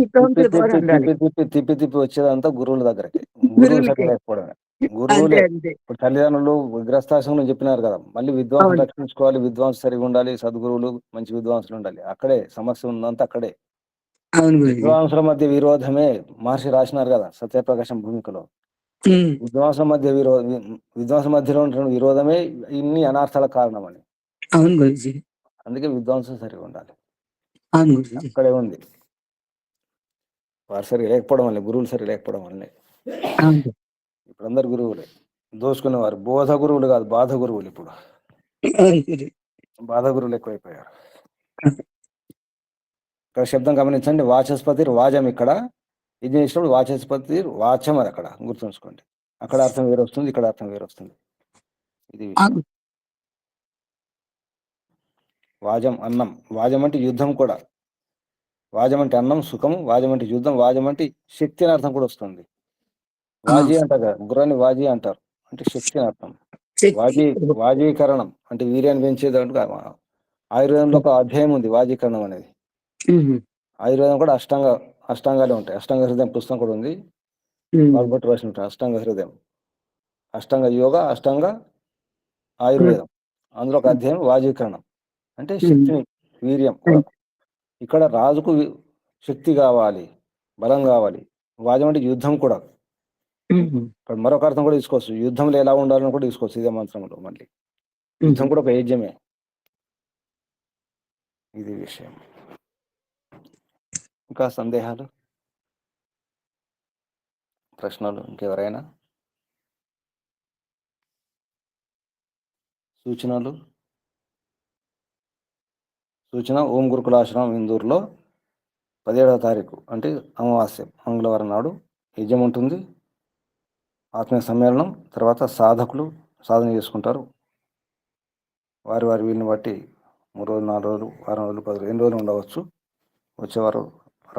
[SPEAKER 1] తిప్పి వచ్చేదంతా గురువుల దగ్గరకి, గురువులు సరిలేకపోవడమే. గురువులే ఇప్పుడు తల్లిదండ్రులు విగ్రస్తాశ్రమం చెప్పినారు కదా, మళ్ళీ విద్వాంసులు రక్షించుకోవాలి, విద్వాంసు సరిగా ఉండాలి, సద్గురువులు మంచి విద్వాంసులు ఉండాలి. అక్కడే సమస్య ఉందంతా, అక్కడే. విద్వాంసుల మధ్య విరోధమే మహర్షి రాసినారు కదా సత్యప్రకాశం భూమికలో. విద్వాంసుల మధ్యలో ఉంటున్న విరోధమే ఇన్ని అనార్థాల కారణం అని. అందుకే విద్వాంసులు సరిగా ఉండాలి, అక్కడే ఉంది. వారు సరిగా లేకపోవడం వల్లే, గురువులు సరిగా లేకపోవడం వల్లే ఇప్పుడు అందరు గురువులే దోసుకునేవారు. బోధ గురువులు కాదు, బాధ గురువులు. ఇప్పుడు బాధ గురువులు ఎక్కువైపోయారు. ఇక్కడ శబ్దం గమనించండి, వాచస్పతి వాజం. ఇక్కడ ఇది చేసినప్పుడు వాచస్పతి వాచం అది అక్కడ గుర్తుంచుకోండి. అక్కడ అర్థం వేరు వస్తుంది, ఇక్కడ అర్థం వేరు వస్తుంది. ఇది విషయం. వాజం అన్నం, వాజం అంటే యుద్ధం కూడా. వాజం అంటే అన్నం, సుఖం. వాజం అంటే యుద్ధం, వాజం అంటే శక్తి అని అర్థం కూడా వస్తుంది. వాజీ అంటారు కదా, గుర్రాన్ని వాజీ అంటారు, అంటే శక్తి అని అర్థం. వాజీకరణం అంటే వీర్యాన్ని పెంచేది. ఆయుర్వేదంలో ఒక అధ్యాయం ఉంది వాజీకరణం అనేది. ఆయుర్వేదం కూడా అష్టాంగాలే ఉంటాయి. అష్టాంగ హృదయం పుస్తకం కూడా ఉంది, బాగుపట్టు రాసి ఉంటాయి. అష్టాంగ హృదయం, అష్టాంగ యోగ, అష్టాంగ ఆయుర్వేదం, అందులో ఒక అధ్యాయం వాజీకరణం అంటే శక్తిని, వీర్యం కూడా. ఇక్కడ రాజుకు శక్తి కావాలి, బలం కావాలి. వాజం అంటే యుద్ధం కూడా. ఇక్కడ మరొక అర్థం కూడా తీసుకోవచ్చు, యుద్ధంలో ఎలా ఉండాలని కూడా తీసుకోవచ్చు ఇదే మంత్రంలో. మళ్ళీ యుద్ధం కూడా ఒక యజ్ఞమే. ఇది విషయం. ఇంకా సందేహాలు, ప్రశ్నలు ఇంకెవరైనా? సూచన ఓం గురుకులాశ్రమం ఇందూరులో 17వ తారీఖు అంటే అమావాస్య మంగళవారం నాడు యజ్ఞం ఉంటుంది. ఆత్మీయ సమ్మేళనం తర్వాత సాధకులు సాధన చేసుకుంటారు. వారి వీళ్ళని బట్టి 3 రోజులు, 4 రోజులు, వారం రోజులు, 10 రోజులు, 8 రోజులు ఉండవచ్చు. వచ్చేవారు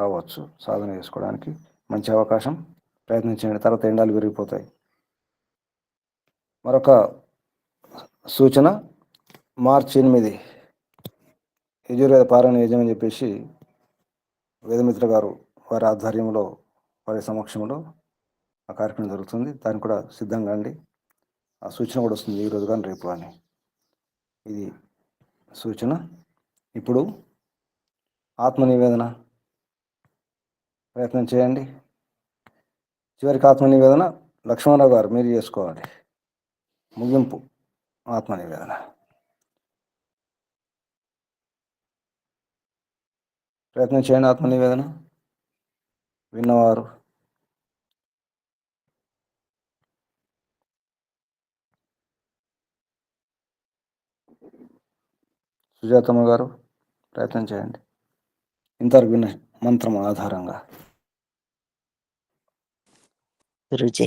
[SPEAKER 1] రావచ్చు సాధన చేసుకోవడానికి. మంచి అవకాశం, ప్రయత్నించండి. తర్వాత ఎండాలు విరిగిపోతాయి. మరొక సూచన, మార్చి 8 యజుర్వేద పారాయణ యజ్ఞం అని చెప్పేసి వేదమిత్ర గారు వారి ఆధ్వర్యంలో, వారి సమక్షంలో ఆ కార్యక్రమం జరుగుతుంది. దానికి కూడా సిద్ధంగా అండి. ఆ సూచన కూడా వస్తుంది ఈరోజు కానీ రేపు కానీ. ఇది సూచన. ఇప్పుడు ఆత్మనివేదన ప్రయత్నం చేయండి. చివరికి ఆత్మనివేదన లక్ష్మణరావు గారు మీరు చేసుకోవాలి. ముగింపు ఆత్మనివేదన. ప్రయత్నం చేయండి. ఆత్మనివేదన విన్నవారు. సుజాతమ్మ గారు ప్రయత్నం చేయండి. ఇంతవరకు విన్న మంత్రం ఆధారంగా.
[SPEAKER 5] గురూజీ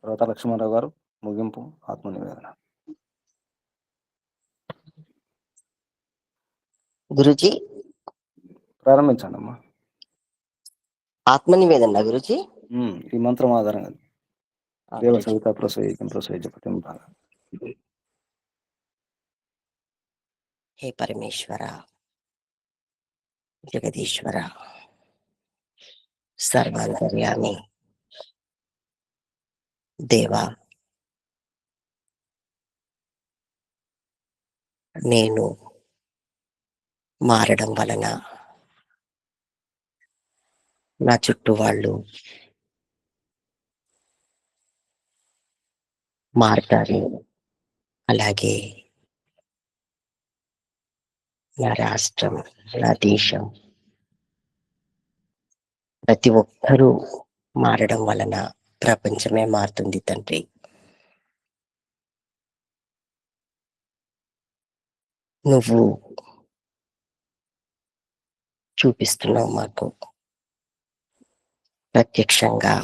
[SPEAKER 1] తర్వాత లక్ష్మణరావు గారు ముగింపు ఆత్మనివేదన.
[SPEAKER 5] గురూజీ
[SPEAKER 1] ప్రారంభించండి అమ్మా.
[SPEAKER 5] ఆత్మనివేదన గురూజీ.
[SPEAKER 1] ఈ మంత్రం ఆధారంగా దేవ సవిత ప్రసవికం ప్రసవిజపతిం బాగా.
[SPEAKER 5] హే పరమేశ్వర, జగదీశ్వర, సర్వాంతర్యామి దేవా, నేను మారడం వలన నా చుట్టూ వాళ్ళు మారుతారు. అలాగే నా రాష్ట్రం, నా దేశం, ప్రతి ఒక్కరూ మారడం వలన ప్రపంచమే మారుతుంది తండ్రి. నువ్వు చూపిస్తున్నావు మాకు, ప్రత్యక్షంగా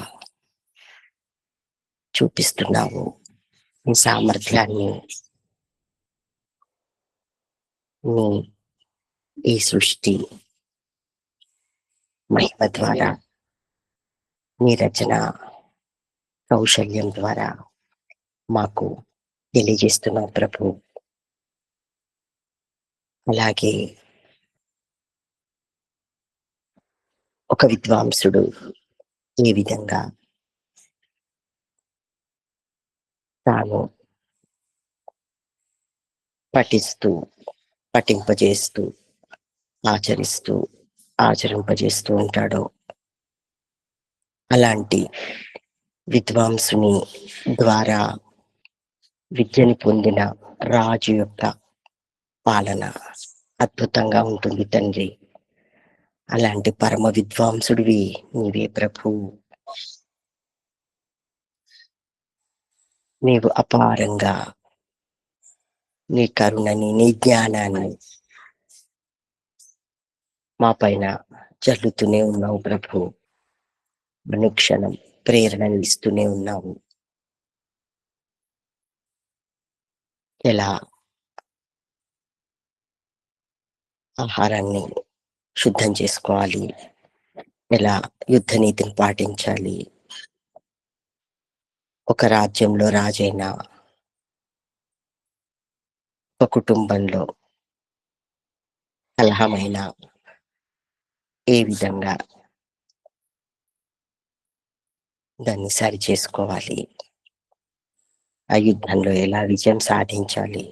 [SPEAKER 5] చూపిస్తున్నావు నీ సామర్థ్యాన్ని. నీ ఈ సృష్టి మహిమ ద్వారా, నీ రచన కౌశల్యం ద్వారా మాకు తెలియజేస్తున్నావు ప్రభు. అలాగే ఒక విద్వాంసుడు ఏ విధంగా తాను పఠింపజేస్తూ ఆచరింపజేస్తూ ఉంటాడో, అలాంటి విద్వాంసుని ద్వారా విద్యని పొందిన రాజు యొక్క పాలన అద్భుతంగా ఉంటుంది తండ్రి. అలాంటి పరమ విద్వాంసుడివి నీవే ప్రభు. నీవు అపారంగా నీ కరుణని, నీ జ్ఞానాన్ని మా పైన చల్లుతూనే ఉన్నావు ప్రభు. అనుక్షణం ప్రేరణను ఇస్తూనే ఉన్నావు. ఎలా ఆహారాన్ని శుద్ధం చేసుకోవాలి, ఎలా యుద్ధ నీతిని పాటించాలి, ఒక రాజ్యంలో రాజైన, ఒక కుటుంబంలో కలహమైన ఏ విధంగా దాన్ని సరి చేసుకోవాలి, ఆ యుద్ధంలో ఎలా విజయం సాధించాలి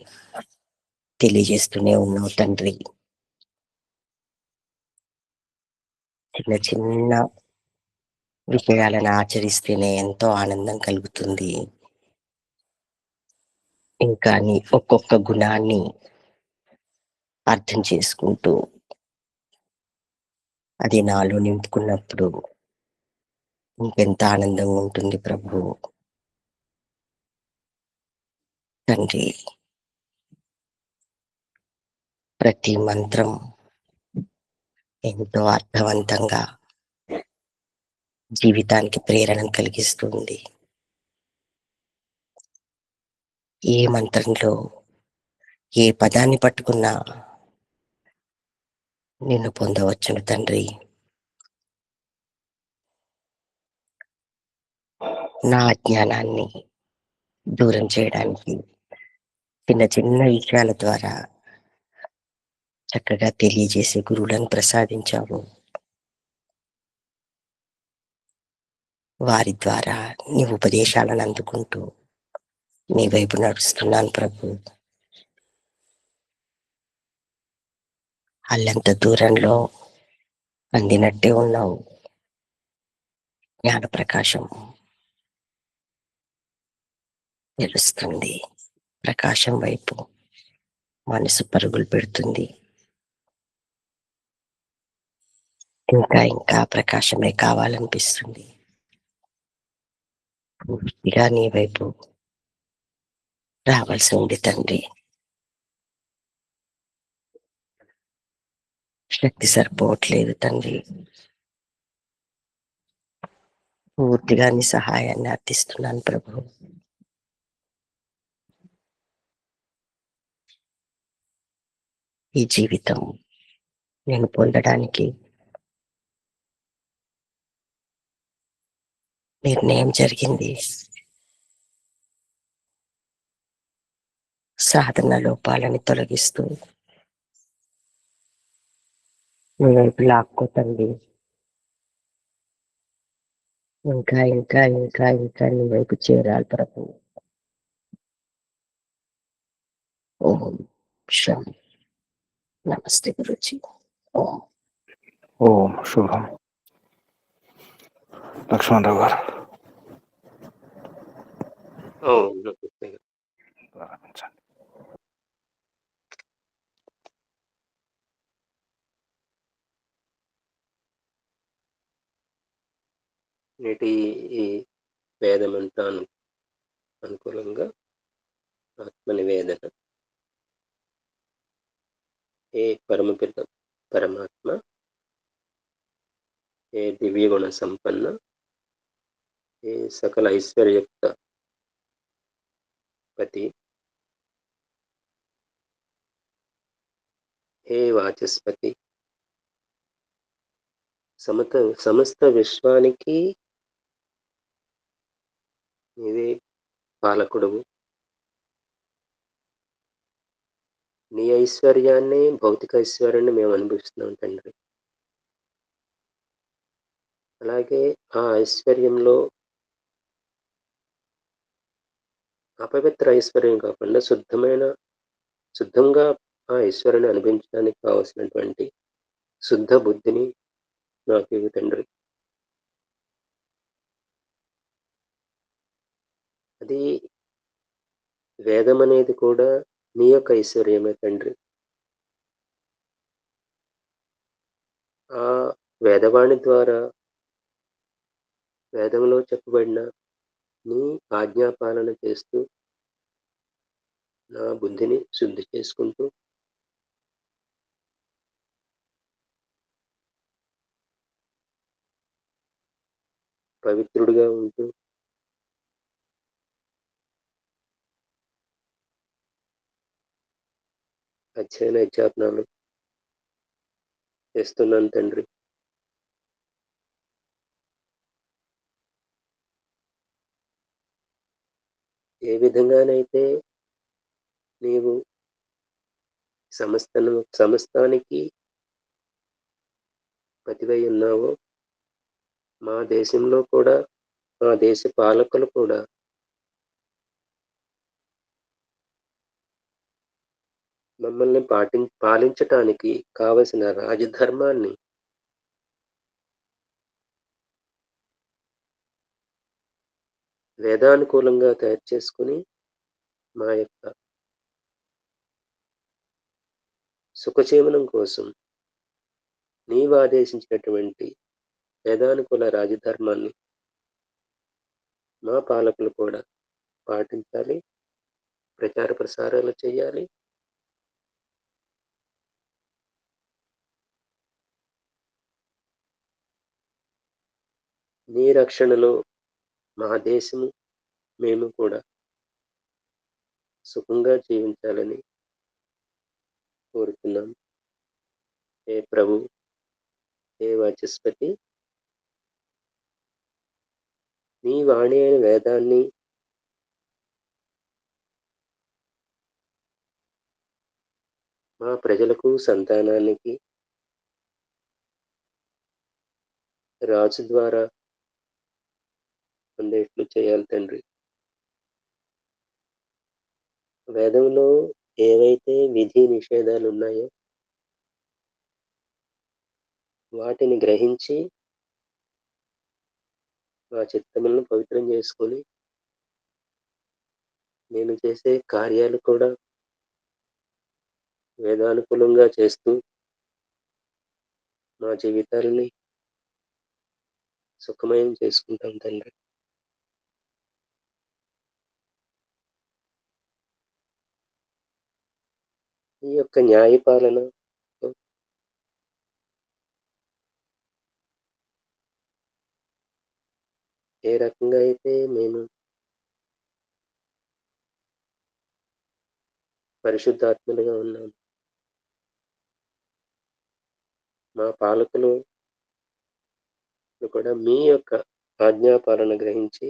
[SPEAKER 5] తెలియజేస్తూనే ఉన్నావు తండ్రి. చిన్న చిన్న విషయాలను ఆచరిస్తేనే ఎంతో ఆనందం కలుగుతుంది. ఇంకా నీ ఒక్కొక్క గుణాన్ని అర్థం చేసుకుంటూ అది నాలో నింపుకున్నప్పుడు ఇంకెంత ఆనందంగా ఉంటుంది ప్రభు. తండ్రి, ప్రతి మంత్రం ఎంతో అర్థవంతంగా జీవితానికి ప్రేరణ కలిగిస్తుంది. ఏ మంత్రంలో ఏ పదాన్ని పట్టుకున్నా నిన్ను పొందవచ్చును తండ్రి. నా అజ్ఞానాన్ని దూరం చేయడానికి చిన్న చిన్న విషయాల ద్వారా చక్కగా తెలియజేసే గురువులను ప్రసాదించావు. వారి ద్వారా నీ ఉపదేశాలను అందుకుంటూ నీ వైపు నడుస్తున్నాను ప్రభు. అల్లంత దూరంలో అందినట్టే ఉన్నావు. జ్ఞాన ప్రకాశం తెలుస్తుంది. ప్రకాశం వైపు మనసు పరుగులు పెడుతుంది. ఇంకా ఇంకా ప్రకాశమే కావాలనిపిస్తుంది. పూర్తిగా నీ వైపు రావాల్సి ఉంది తండ్రి. శక్తి సరిపోవట్లేదు తండ్రి. పూర్తిగా నీ సహాయాన్ని అర్థిస్తున్నాను ప్రభు. ఈ జీవితం నేను పొందడానికి నిర్ణయం జరిగింది. సాధన లోపాలని తొలగిస్తూ నీ వైపు లాక్కోతండి. ఇంకా ఇంకా ఇంకా ఇంకా నీ వైపు చేరాలి ప్రభు. ఓం శం. నమస్తే గురుజీ. ఓం.
[SPEAKER 1] ఓం శుభం. లక్ష్మణరావు గారు ప్రారంభించండి.
[SPEAKER 3] నేటి ఈ వేదమంతా అనుకూలంగా ఆత్మ నివేదన. ఏ పరమపిత పరమాత్మ, ఏ దివ్యగుణ సంపన్న, ఏ సకల ఐశ్వర్యయుక్త పతి, హే వాచస్పతి, సమస్త విశ్వానికి నీవే పాలకుడువు. నీ ఐశ్వర్యాన్ని, భౌతిక ఐశ్వర్యాన్ని మేము అనుభవిస్తున్నాం తండ్రి. అలాగే ఆ ఐశ్వర్యంలో అపవిత్ర ఐశ్వర్యం కాకుండా శుద్ధంగా ఆ ఐశ్వర్యాన్ని అనుభవించడానికి కావలసినటువంటి శుద్ధ బుద్ధిని నాకు ఇవ్వు తండ్రి. అది వేదం అనేది కూడా నీ యొక్క ఐశ్వర్యమే తండ్రి. ఆ వేదవాణి ద్వారా వేదంలో చెప్పబడిన నీ ఆజ్ఞాపాలన చేస్తూ నా బుద్ధిని శుద్ధి చేసుకుంటూ పవిత్రుడిగా ఉంటూ అధ్యయన అధ్యాపనాలు చేస్తున్నాను తండ్రి. ఏ విధంగానైతే నీవు సమస్తానికి పతివై ఉన్నావో, మా దేశంలో కూడా, మా దేశ పాలకులు కూడా మమ్మల్ని పాలించటానికి కావలసిన రాజధర్మాన్ని వేదానుకూలంగా తయారు చేసుకుని మా యొక్క సుఖజీవనం కోసం నీవు ఆదేశించినటువంటి వేదానుకూల రాజధర్మాన్ని మా పాలకులు కూడా పాటించాలి, ప్రచార ప్రసారాలు చేయాలి. నీ రక్షణలో మా దేశము, మేము కూడా సుఖంగా జీవించాలని కోరుతున్నాం. ఏ ప్రభు, ఏ వాచస్పతి, నీ వాణి అయిన వేదాన్ని మా ప్రజలకు, సంతానానికి రాజు ద్వారా అందేట్లు చేయాలి తండ్రి. వేదంలో ఏవైతే విధి నిషేధాలు ఉన్నాయో వాటిని గ్రహించి మా చిత్తములను పవిత్రం చేసుకొని నేను చేసే కార్యాలు కూడా వేదానుకూలంగా చేస్తూ మా జీవితాలని సుఖమయం చేసుకుంటాం తండ్రి. ఈ యొక్క న్యాయపాలన ఏ రకంగా అయితే మేము పరిశుద్ధాత్మలుగా ఉన్నాము, మా పాలకులు కూడా మీ యొక్క ఆజ్ఞాపాలన గ్రహించి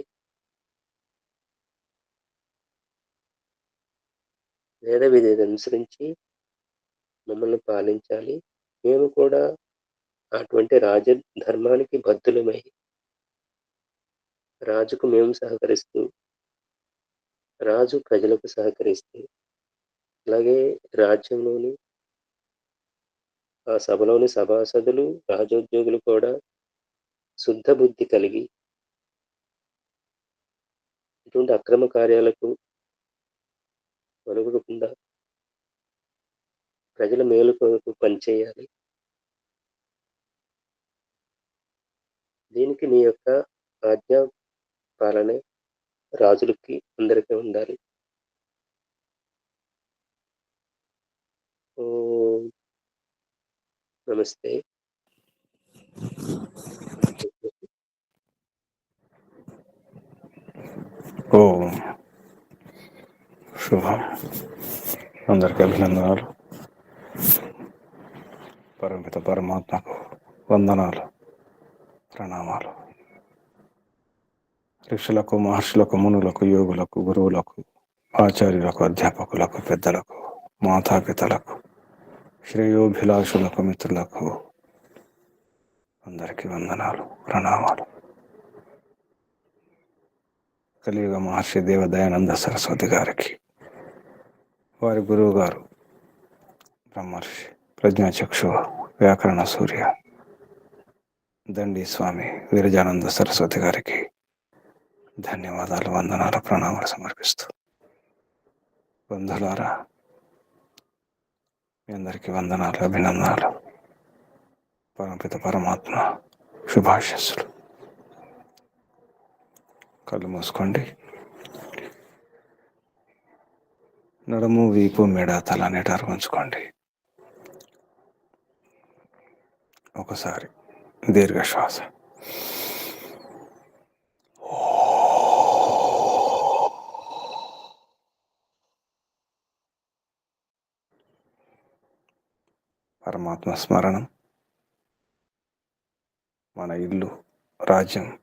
[SPEAKER 3] వేద విధేయత అనుసరించి మమ్మల్ని పాలించాలి. మేము కూడా అటువంటి రాజధర్మానికి బద్ధులమై రాజుకు మేము సహకరిస్తూ, రాజు ప్రజలకు సహకరిస్తూ, అలాగే రాజ్యంలోని ఆ సభలోని సభాసదులు, రాజోద్యోగులు కూడా శుద్ధ బుద్ధి కలిగి ఇటువంటి అక్రమ కార్యాలకు ఒలగకుండా ప్రజల మేలు కొరకు పనిచేయాలి. దీనికి నీ యొక్క ఆజ్ఞా పాలనే రాజులకి అందరికీ ఉండాలి. ఓం నమస్తే.
[SPEAKER 1] ఓం శుభం. అందరికీ అభినందనాలు. పరమిత పరమాత్మకు వందనాలు, ప్రణామాలు. ఋషులకు, మహర్షులకు, మునులకు, యోగులకు, గురువులకు, ఆచార్యులకు, అధ్యాపకులకు, పెద్దలకు, మాతాపితలకు, శ్రేయోభిలాషులకు, మిత్రులకు అందరికీ వందనాలు, ప్రణామాలు. కలియుగ మహర్షి దేవదయానంద సరస్వతి గారికి, వారి గురువు గారు బ్రహ్మర్షి ప్రజ్ఞాచక్షు వ్యాకరణ సూర్య దండి స్వామి విరజానంద సరస్వతి గారికి ధన్యవాదాలు, వందనాలు, ప్రణామాలు సమర్పిస్తూ, బంధులారా మీ అందరికీ వందనాలు, అభినందనాలు. పరమపిత పరమాత్మ శుభాశస్సులు. కళ్ళు మూసుకోండి. నడుము, వీపు, మెడ, తల నిటారు ఉంచుకోండి. ఒకసారి దీర్ఘ శ్వాస. పరమాత్మ స్మరణం,
[SPEAKER 6] మన ఇల్లు, రాజ్యం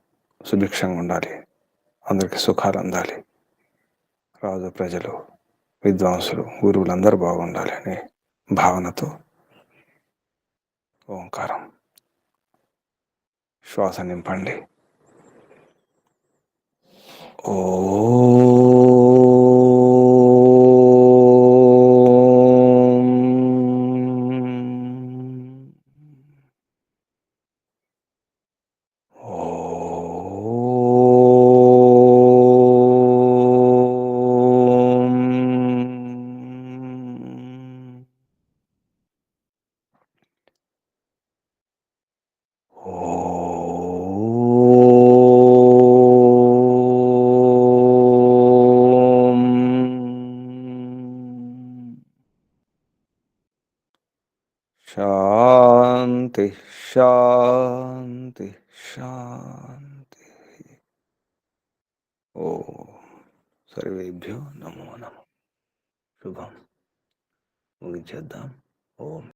[SPEAKER 6] సుభిక్షంగా ఉండాలి, అందరికీ సుఖాలు అందాలి, రాజు, ప్రజలు, విద్వాంసులు, గురువులందరూ బాగుండాలి అనే భావనతో ఓంకారం శ్వాస నింపండి. ఓ శాంతి శాంతి శాంతి. ఓ సర్వేభ్యో నమో నమః. శుభం. ముగించేద్దాం. ఓం